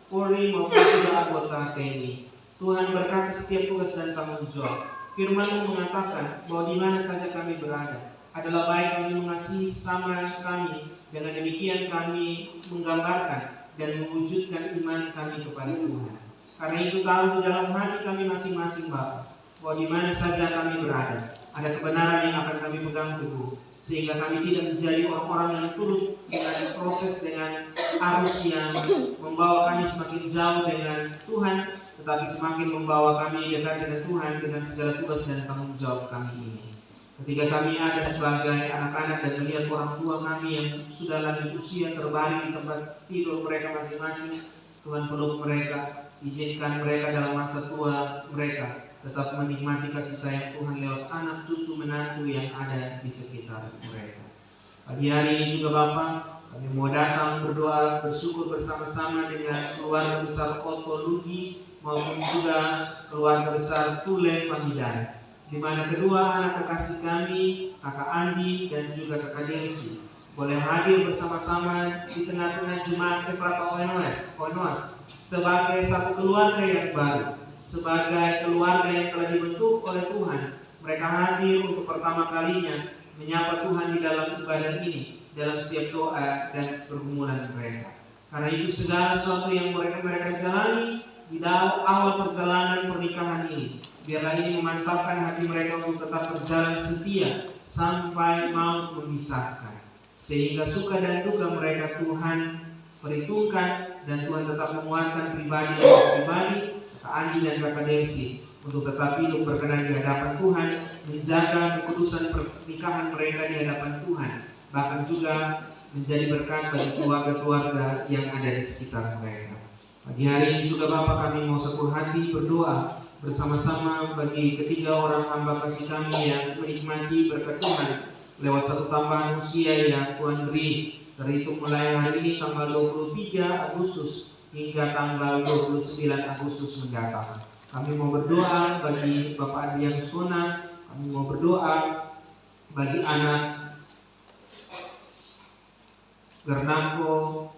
Polri maupun juga anggota TNI. Tuhan berkati setiap tugas dan tanggung jawab. Firman-Mu mengatakan bahwa di mana saja kami berada adalah baik kami mengasihi sesama kami. Dengan demikian kami menggambarkan dan mewujudkan iman kami kepada Tuhan. Karena itu tahu di dalam hati kami masing-masing Bapa, bahwa di mana saja kami berada ada kebenaran yang akan kami pegang teguh, sehingga kami tidak menjadi orang-orang yang turut dengan proses, dengan arus yang membawa kami semakin jauh dengan Tuhan, tetapi semakin membawa kami dekat dengan Tuhan dengan segala tugas dan tanggung jawab kami ini. Ketika kami ada sebagai anak-anak dan melihat orang tua kami yang sudah lanjut usia terbaring di tempat tidur mereka masing-masing, Tuhan peluk mereka, izinkan mereka dalam masa tua mereka tetap menikmati kasih sayang Tuhan lewat anak, cucu, menantu yang ada di sekitar mereka. Pagi hari ini juga Bapak, kami mau datang berdoa, bersyukur bersama-sama dengan keluarga besar Otto Lugi maupun juga keluarga besar Tule Pangidan, di mana kedua anak kekasih kami, kakak Andi dan juga kakak Delsi, boleh hadir bersama-sama di tengah-tengah jemaat Efrata Oenoas sebagai satu keluarga yang baru, sebagai keluarga yang telah dibentuk oleh Tuhan. Mereka hadir untuk pertama kalinya menyapa Tuhan di dalam ibadah ini, dalam setiap doa dan pergumulan mereka. Karena itu segala sesuatu yang mereka jalani di dalam awal perjalanan pernikahan ini, biarlah ini memantapkan hati mereka untuk tetap berjalan setia sampai maut memisahkan, sehingga suka dan duka mereka Tuhan perhitungkan, dan Tuhan tetap menguatkan pribadi demi pribadi, Kak Andi dan Kakak Delsi, untuk tetap hidup berkenan di hadapan Tuhan, menjaga kekudusan pernikahan mereka di hadapan Tuhan, bahkan juga menjadi berkat bagi keluarga-keluarga yang ada di sekitar mereka. Pagi hari ini juga Bapak, kami mau satu hati berdoa bersama-sama bagi ketiga orang hamba kasih kami yang menikmati berkat Tuhan lewat satu tambahan usia yang Tuhan beri, terhitung mulai hari ini tanggal 23 Agustus hingga tanggal 29 Agustus mendatang. Kami mau berdoa bagi Bapak Adrianus Kona, kami mau berdoa bagi anak Gernako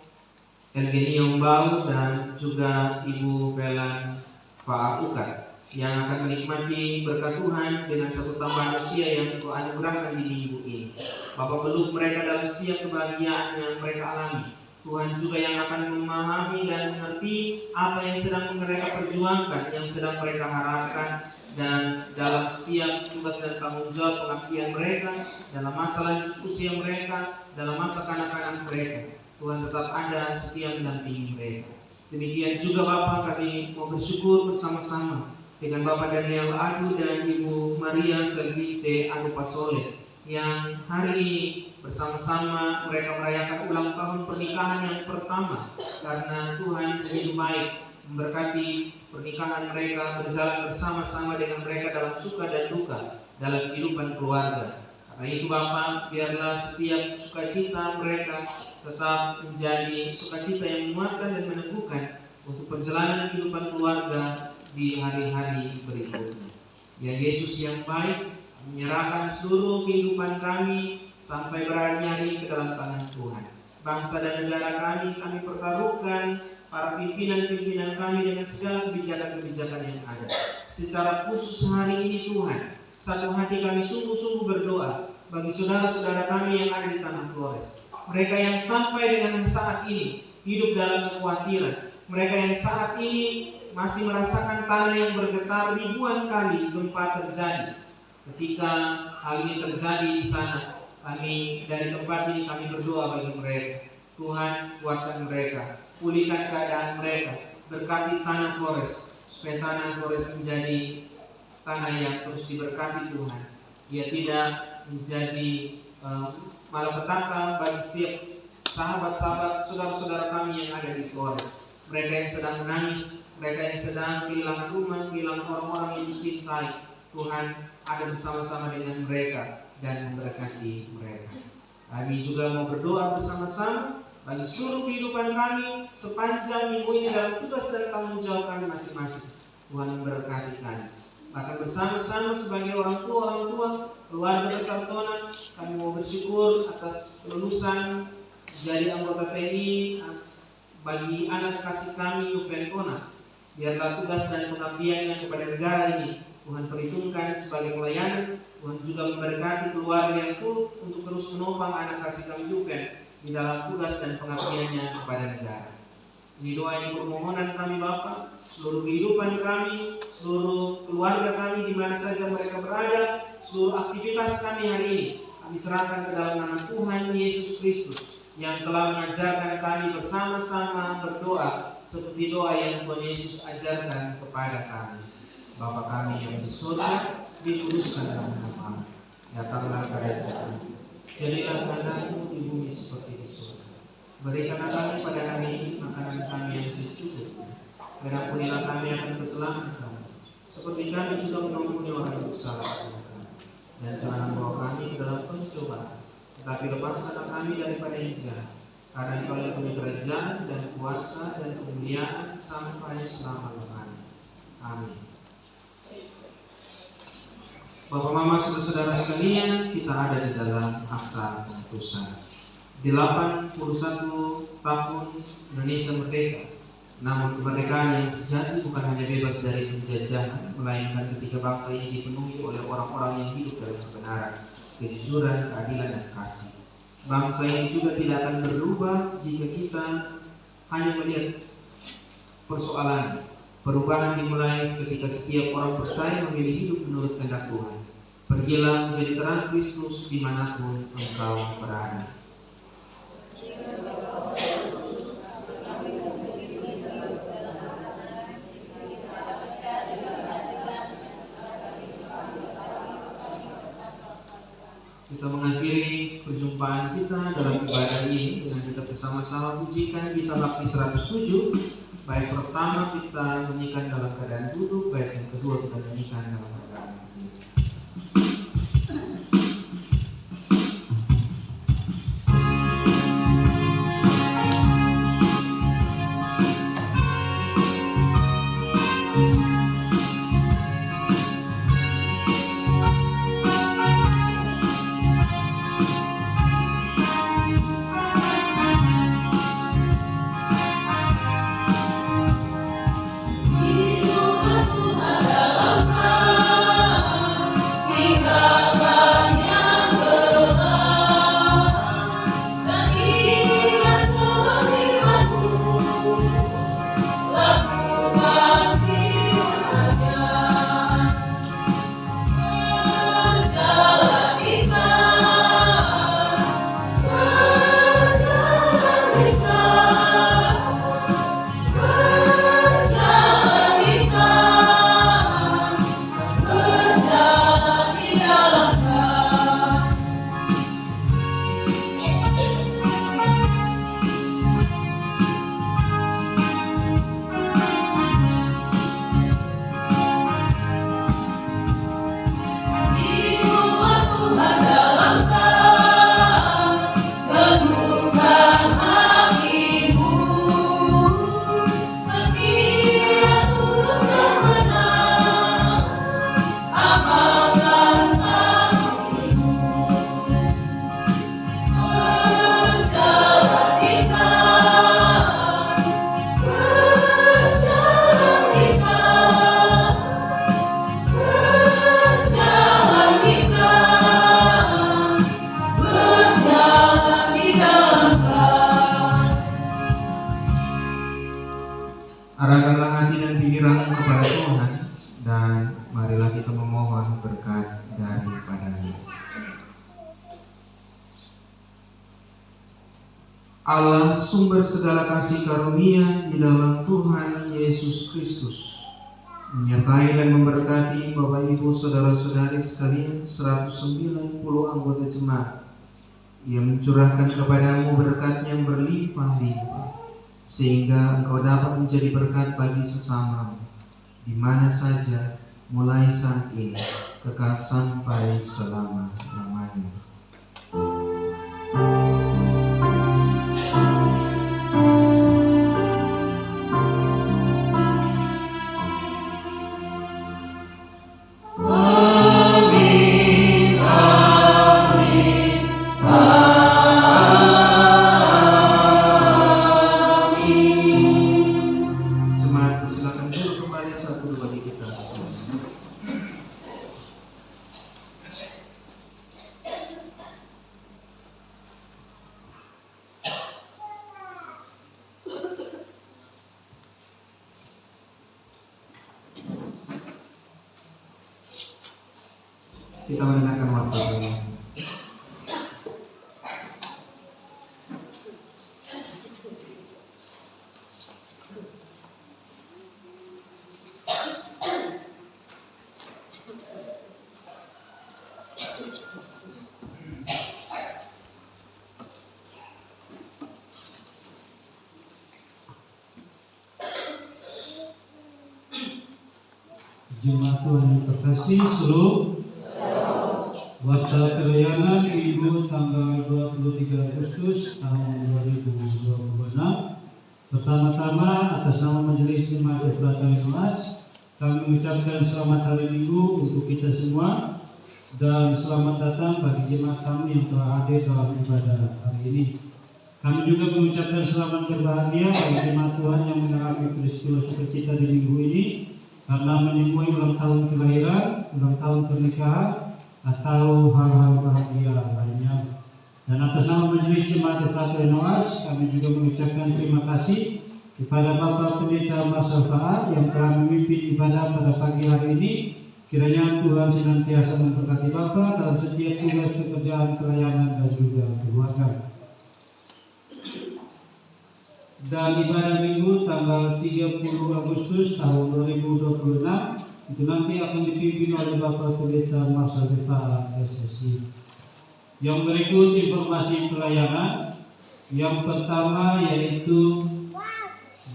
Elgenio Mbau dan juga Ibu Velan Faarukan yang akan menikmati berkat Tuhan dengan satu tambahan usia yang Tuhan anugerahkan di minggu ini. Bapak peluk mereka dalam setiap kebahagiaan yang mereka alami. Tuhan juga yang akan memahami dan mengerti apa yang sedang mereka perjuangkan, yang sedang mereka harapkan, dan dalam setiap tugas dan tanggung jawab pengabdian mereka, dalam masa lanjut usia mereka, dalam masa kanak-kanak mereka, Tuhan tetap ada setia mendampingi mereka. Demikian juga Bapak, kami mau bersyukur bersama-sama dengan Bapak Daniel Adu dan Ibu Maria Selvice Adu Pasole yang hari ini bersama-sama mereka merayakan ulang tahun pernikahan yang pertama, karena Tuhan begitu baik memberkati pernikahan mereka, berjalan bersama-sama dengan mereka dalam suka dan duka dalam kehidupan keluarga. Karena itu Bapa, biarlah setiap sukacita mereka tetap menjadi sukacita yang menguatkan dan meneguhkan untuk perjalanan kehidupan keluarga di hari-hari berikutnya. Ya Yesus yang baik, menyerahkan seluruh kehidupan kami sampai berakhirnya hari ini ke dalam tangan Tuhan. Bangsa dan negara kami pertaruhkan, para pimpinan-pimpinan kami dengan segala kebijakan-kebijakan yang ada. Secara khusus hari ini Tuhan, satu hati kami sungguh-sungguh berdoa bagi saudara-saudara kami yang ada di tanah Flores. Mereka yang sampai dengan saat ini hidup dalam kekhawatiran. Mereka yang saat ini masih merasakan tanah yang bergetar, ribuan kali gempa terjadi. Ketika hal ini terjadi di sana, kami dari tempat ini kami berdoa bagi mereka. Tuhan, kuatkan mereka, pulihkan keadaan mereka, berkati tanah Flores, supaya tanah Flores menjadi tanah yang terus diberkati Tuhan. Ia tidak menjadi malapetaka bagi setiap sahabat-sahabat, saudara-saudara kami yang ada di Flores. Mereka yang sedang menangis, mereka yang sedang kehilangan rumah, kehilangan orang-orang yang dicintai. Tuhan ada bersama-sama dengan mereka dan memberkati mereka. Kami juga mau berdoa bersama-sama bagi seluruh kehidupan kami sepanjang minggu ini dalam tugas dan tanggung jawab kami masing-masing. Tuhan memberkati kami. Bahkan bersama-sama sebagai orang tua, keluarga besar Tonan, kami mau bersyukur atas kelulusan jadi anggota TNI bagi anak kasih kami Yuven Tonan. Biarlah tugas dan pengabdiannya kepada negara ini Tuhan perhitungkan sebagai pelayanan. Tuhan juga memberkati keluarga yang turut untuk terus menopang anak kasih kami Yuven di dalam tugas dan pengabdiannya kepada negara. Ini doa, ini permohonan kami Bapa, seluruh kehidupan kami, seluruh keluarga kami di mana saja mereka berada, seluruh aktivitas kami hari ini, kami serahkan ke dalam nama Tuhan Yesus Kristus yang telah mengajarkan kami bersama-sama berdoa seperti doa yang Tuhan Yesus ajarkan kepada kami. Bapa kami yang di surga, dikuduskan nama-Mu, datanglah kerajaanmu, jadilah kehendak-Mu di bumi seperti di surga. Berikanlah kami pada hari ini makanan kami yang secukupnya, dan ampunilah kami akan kesalahan kami, seperti kami juga mengampuni orang yang bersalah kepada kami. Dan jangan membawa kami ke dalam pencobaan, tetapi lepaskanlah kami daripada yang jahat. Karena Engkau yang punya kerajaan dan kuasa dan kemuliaan sampai selama-lamanya. Amin. Bapak, Mama, saudara-saudara sekalian, kita ada di dalam akta keputusan 81 tahun Indonesia merdeka. Namun kemerdekaan yang sejati bukan hanya bebas dari penjajahan, melainkan ketika bangsa ini dipenuhi oleh orang-orang yang hidup dalam kebenaran, kejujuran, keadilan, dan kasih. Bangsa ini juga tidak akan berubah jika kita hanya melihat persoalan. Perubahan dimulai ketika setiap orang percaya memilih hidup menurut kehendak Tuhan. Pergilah menjadi terang Kristus dimanapun engkau berada. Kita mengakhiri perjumpaan kita dalam ibadah ini dengan kita bersama-sama pujikan kitab Bakti 107. Bait pertama kita nyanyikan dalam keadaan duduk, bait yang kedua kita nyanyikan dalam keadaan berdiri. Tuhan dalam Marilah kita memohon berkat daripadanya. Allah sumber segala kasih karunia di dalam Tuhan Yesus Kristus menyertai dan memberkati Bapak Ibu saudara-saudari sekalian 190 anggota jemaat. Ia mencurahkan kepadamu berkat yang berlimpah-limpah sehingga engkau dapat menjadi berkat bagi sesamamu di mana saja mulai saat ini kekal sampai selama-lamanya. Kita mendengarkan waktu ini. Jemaat Tuhan yang terkasih, seluruh Warta pelayanan Minggu tanggal 23 Agustus tahun 2026. Pertama-tama atas nama Majelis Jemaat Efrata Noas, kami mengucapkan selamat hari Minggu untuk kita semua dan selamat datang bagi jemaat kami yang telah hadir dalam ibadah hari ini. Kami juga mengucapkan selamat berbahagia bagi jemaat Tuhan yang mengalami peristiwa sukacita di minggu ini karena menemui ulang tahun kelahiran, ulang tahun pernikahan, atau hal-hal bahagia lainnya. Dan atas nama Majelis Jemaat Efrata Noas, kami juga mengucapkan terima kasih kepada Bapak Pendeta Marcel Faah yang telah memimpin ibadah pada pagi hari ini. Kiranya Tuhan senantiasa memberkati Bapak dalam setiap tugas pekerjaan pelayanan dan juga keluarga. Dan ibadah Minggu tanggal 30 Agustus tahun 2026 itu nanti akan dipimpin oleh Bapak Pendeta Marcel Faah SSI. Yang berikut informasi pelayanan. Yang pertama yaitu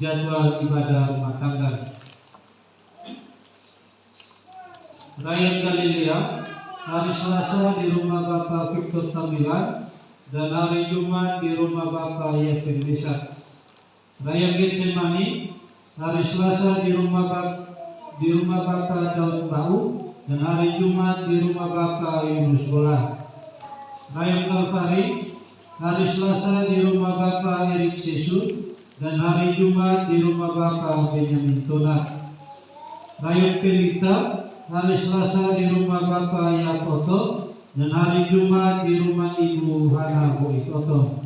jadwal ibadah rumah tangga. Raya Galilea hari Selasa di rumah Bapak Victor Tamilan dan hari Jumat di rumah Bapak Yevin Mesak. Raya Getsemani hari Selasa di rumah Bapak Daud Bau dan hari Jumat di rumah Bapak Yunus Bola. Raya Kalvari hari Selasa di rumah Bapak Erik Sesu dan hari Jumat di rumah Bapak Benyamin Tonat. Raya Pelita hari Selasa di rumah Bapak Yapoto dan hari Jumat di rumah Ibu Hana Boikoto.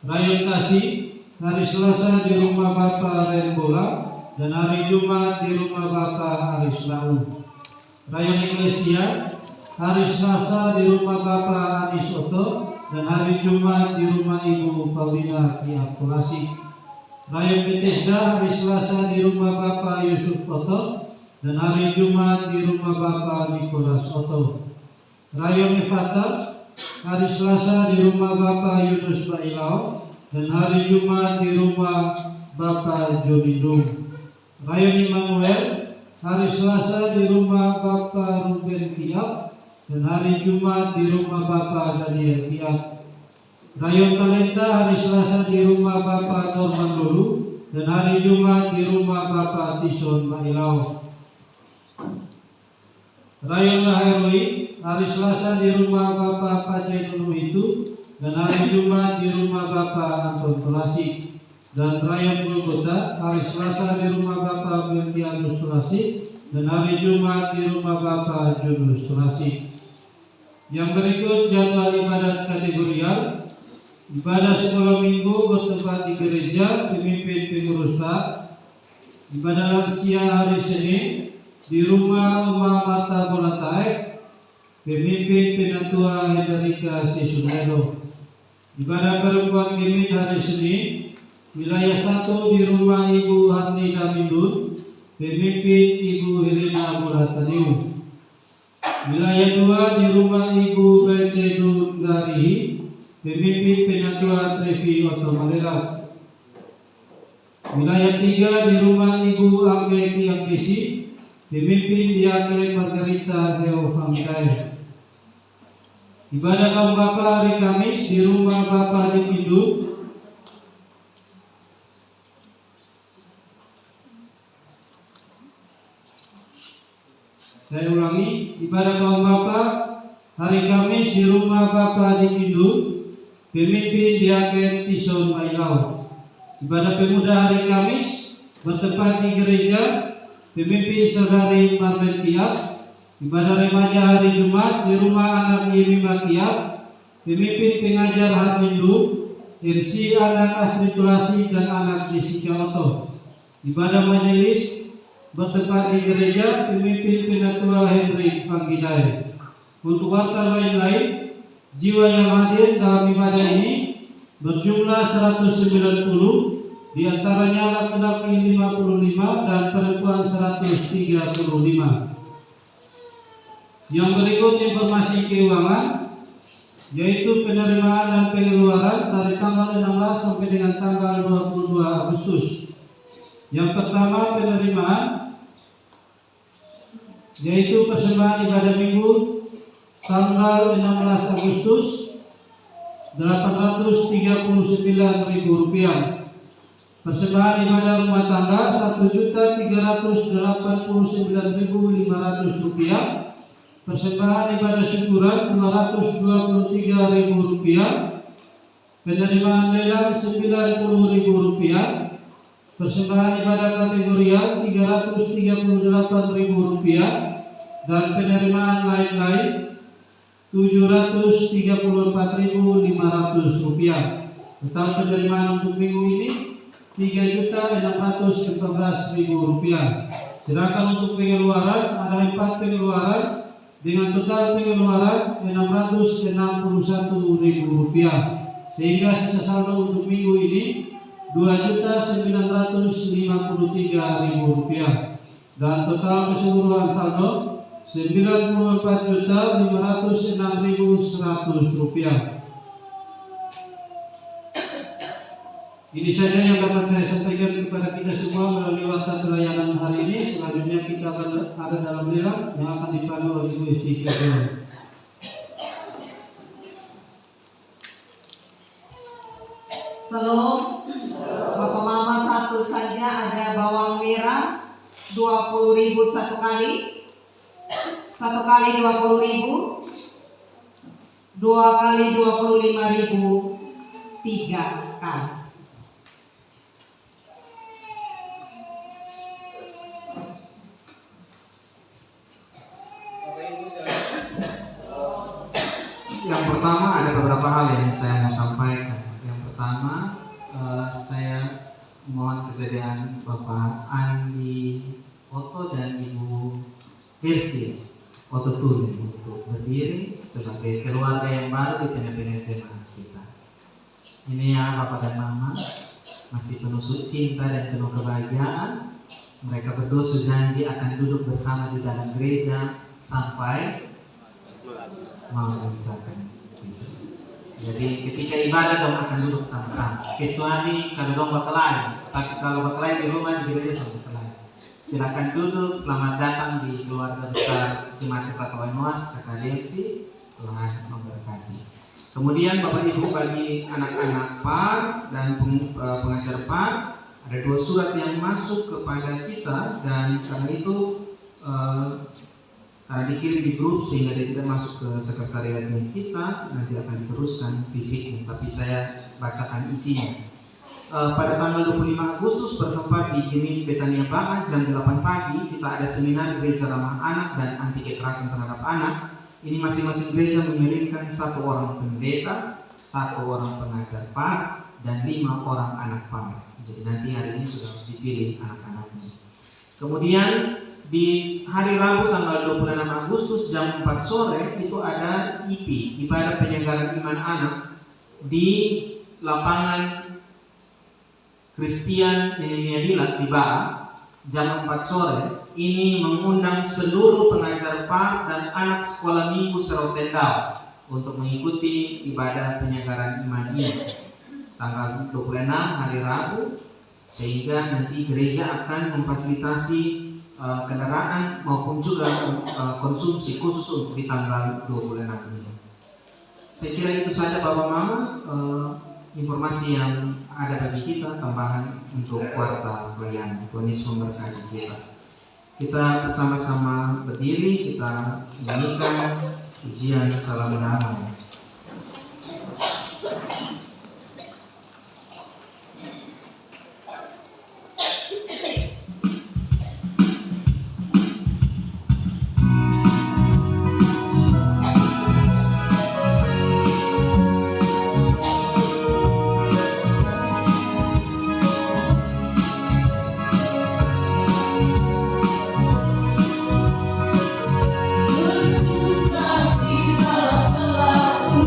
Raya Kasih hari Selasa di rumah Bapak Renbola dan hari Jumat di rumah Bapak Aris Lau. Raya Eklesia hari Selasa di rumah Bapak Anis Oto dan hari Jumat di rumah Ibu Paulina Kiakulasi. Raya Bethesda hari Selasa di rumah Bapak Yusuf Oto dan hari Jumat di rumah Bapak Nikolas Oto. Raya Mefata hari Selasa di rumah Bapak Yunus Bailao dan hari Jumat di rumah Bapak Jonindung. Raya Immanuel hari Selasa di rumah Bapak Ruben Kiat dan hari Jumat di rumah Bapak Daniel Kiat. Raya Talenta hari Selasa di rumah Bapak Norman Lulu dan hari Jumat di rumah Bapak Tison Bailau. Raya Laherui hari Selasa di rumah Bapak Pacai Nunu itu dan hari Jumat di rumah Bapak Anton Tulasi. Dan Raya Golgota hari Selasa di rumah Bapak Melkianus Tulasi dan hari Jumat di rumah Bapak Junus Tulasi. Yang berikut jadwal ibadat kategorial. Ibadah sekolah minggu bertempat di gereja, pemimpin pengurus tak. Ibadah lansia hari Senin di rumah Oma Marta Bolataek, pemimpin Penatua Hendarika Sisunedo. Ibadah perempuan Gimit hari Senin, wilayah 1 di rumah Ibu Harni Damindun, pemimpin Ibu Helena Murataniu. Wilayah 2 di rumah Ibu Belcedu Garihi, pemimpin Penatua Trevi Otomalela. Wilayah 3 di rumah Ibu Angge Kiangkisi, pemimpin Diake Margarita Heofamidai. Ibadah kaum Bapa hari Kamis di rumah Bapa di Kidul. Saya ulangi, ibadah kaum Bapa hari Kamis di rumah Bapa di Kidul, pemimpin Diaken Tison Mailau. Ibadah pemuda hari Kamis bertempat di gereja, pemimpin Saudari Marlen Kiat. Ibadah remaja hari Jumat di rumah anak Yemima Kiat, pemimpin pengajar Harnindu, MC anak Astrid Tulasi dan anak Jessica Otto. Ibadah majelis bertempat di gereja, pemimpin Penatua Hendrik Vanggidai. Untuk harta lain-lain, jiwa yang hadir dalam ibadah ini berjumlah 190, diantaranya laki-laki 55 dan perempuan 135. Yang berikut informasi keuangan, yaitu penerimaan dan pengeluaran dari tanggal 16 sampai dengan tanggal 22 Agustus. Yang pertama, penerimaan, yaitu persembahan ibadah minggu tanggal 16 Agustus Rp839.000. Persembahan ibadah rumah tangga Rp1.389.500. Persembahan ibadah syukuran Rp223.000. Penerimaan lelang Rp90.000. Persembahan ibadah kategorial Rp338.000 dan penerimaan lain-lain Rp734.500. Total penerimaan untuk minggu ini Rp3.614.000. Sedangkan untuk pengeluaran ada 4 pengeluaran dengan total pengeluaran Rp661.000, sehingga sisa saldo untuk minggu ini Rp2.953.000 dan total keseluruhan saldo Rp94.506.100. Ini saja yang dapat saya sampaikan kepada kita semua melalui warta pelayanan hari ini. Selanjutnya kita akan ada dalam lelang yang akan dipandu oleh Ibu Istiqlal. Salam. Bapak Mama satu saja, ada bawang merah 20.000 satu kali 20.000, 2 kali 25.000 3 kali. Yang pertama, ada beberapa hal yang saya mau sampaikan. Yang pertama, saya mohon kesediaan Bapak Andi Otto dan Ibu Dirsi Otto Tulin untuk berdiri sebagai keluarga yang baru di tengah-tengah jemaat kita. Ini ya Bapak dan Mama, masih penuh cinta dan penuh kebahagiaan. Mereka berdua janji akan duduk bersama di dalam gereja sampai mau memisahkan. Jadi ketika ibadah dong akan duduk sama-sama, kecuali kalau dong berkelahi. Tapi kalau berkelahi di rumah, di gereja sama berkelahi. Silakan duduk. Selamat datang di keluarga besar Jemaat Fatwa Noas Kakak Delsi. Tuhan memberkati. Kemudian Bapak Ibu, bagi anak-anak PAR dan pengajar PAR, ada 2 surat yang masuk kepada kita, dan karena itu karena dikirim di grup sehingga dia tidak masuk ke sekretariatnya kita, nanti akan diteruskan fisiknya, tapi saya bacakan isinya. Pada tanggal 25 Agustus bertempat di Gimit Betania Bangat jam 8 pagi, kita ada seminar gereja ramah anak dan anti kekerasan terhadap anak. Ini masing-masing gereja mengirimkan 1 orang pendeta, 1 orang pengajar PAR, dan 5 orang anak PAR. Jadi nanti hari ini sudah harus dipilih anak-anaknya. Kemudian di hari Rabu tanggal 26 Agustus jam 4 sore itu ada IP, ibadah penyegaran iman anak di lapangan Christian Nehemia Dilat di Baa jam 4 sore. Ini mengundang seluruh pengajar PAR dan anak sekolah minggu Serotendau untuk mengikuti ibadah penyegaran iman ini tanggal 26 hari Rabu, sehingga nanti gereja akan memfasilitasi kendaraan maupun juga konsumsi khusus untuk di tanggal 26 ini. Saya kira itu saja Bapak Mama informasi yang ada bagi kita, tambahan untuk kuartal pelayanan. Tuhan Yesus memberkati kita. Kita bersama-sama berdiri, kita nyanyikan pujian salam damai. Bersukacita selalu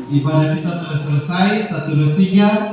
Ibadah kita telah selesai. 1, 2, 3.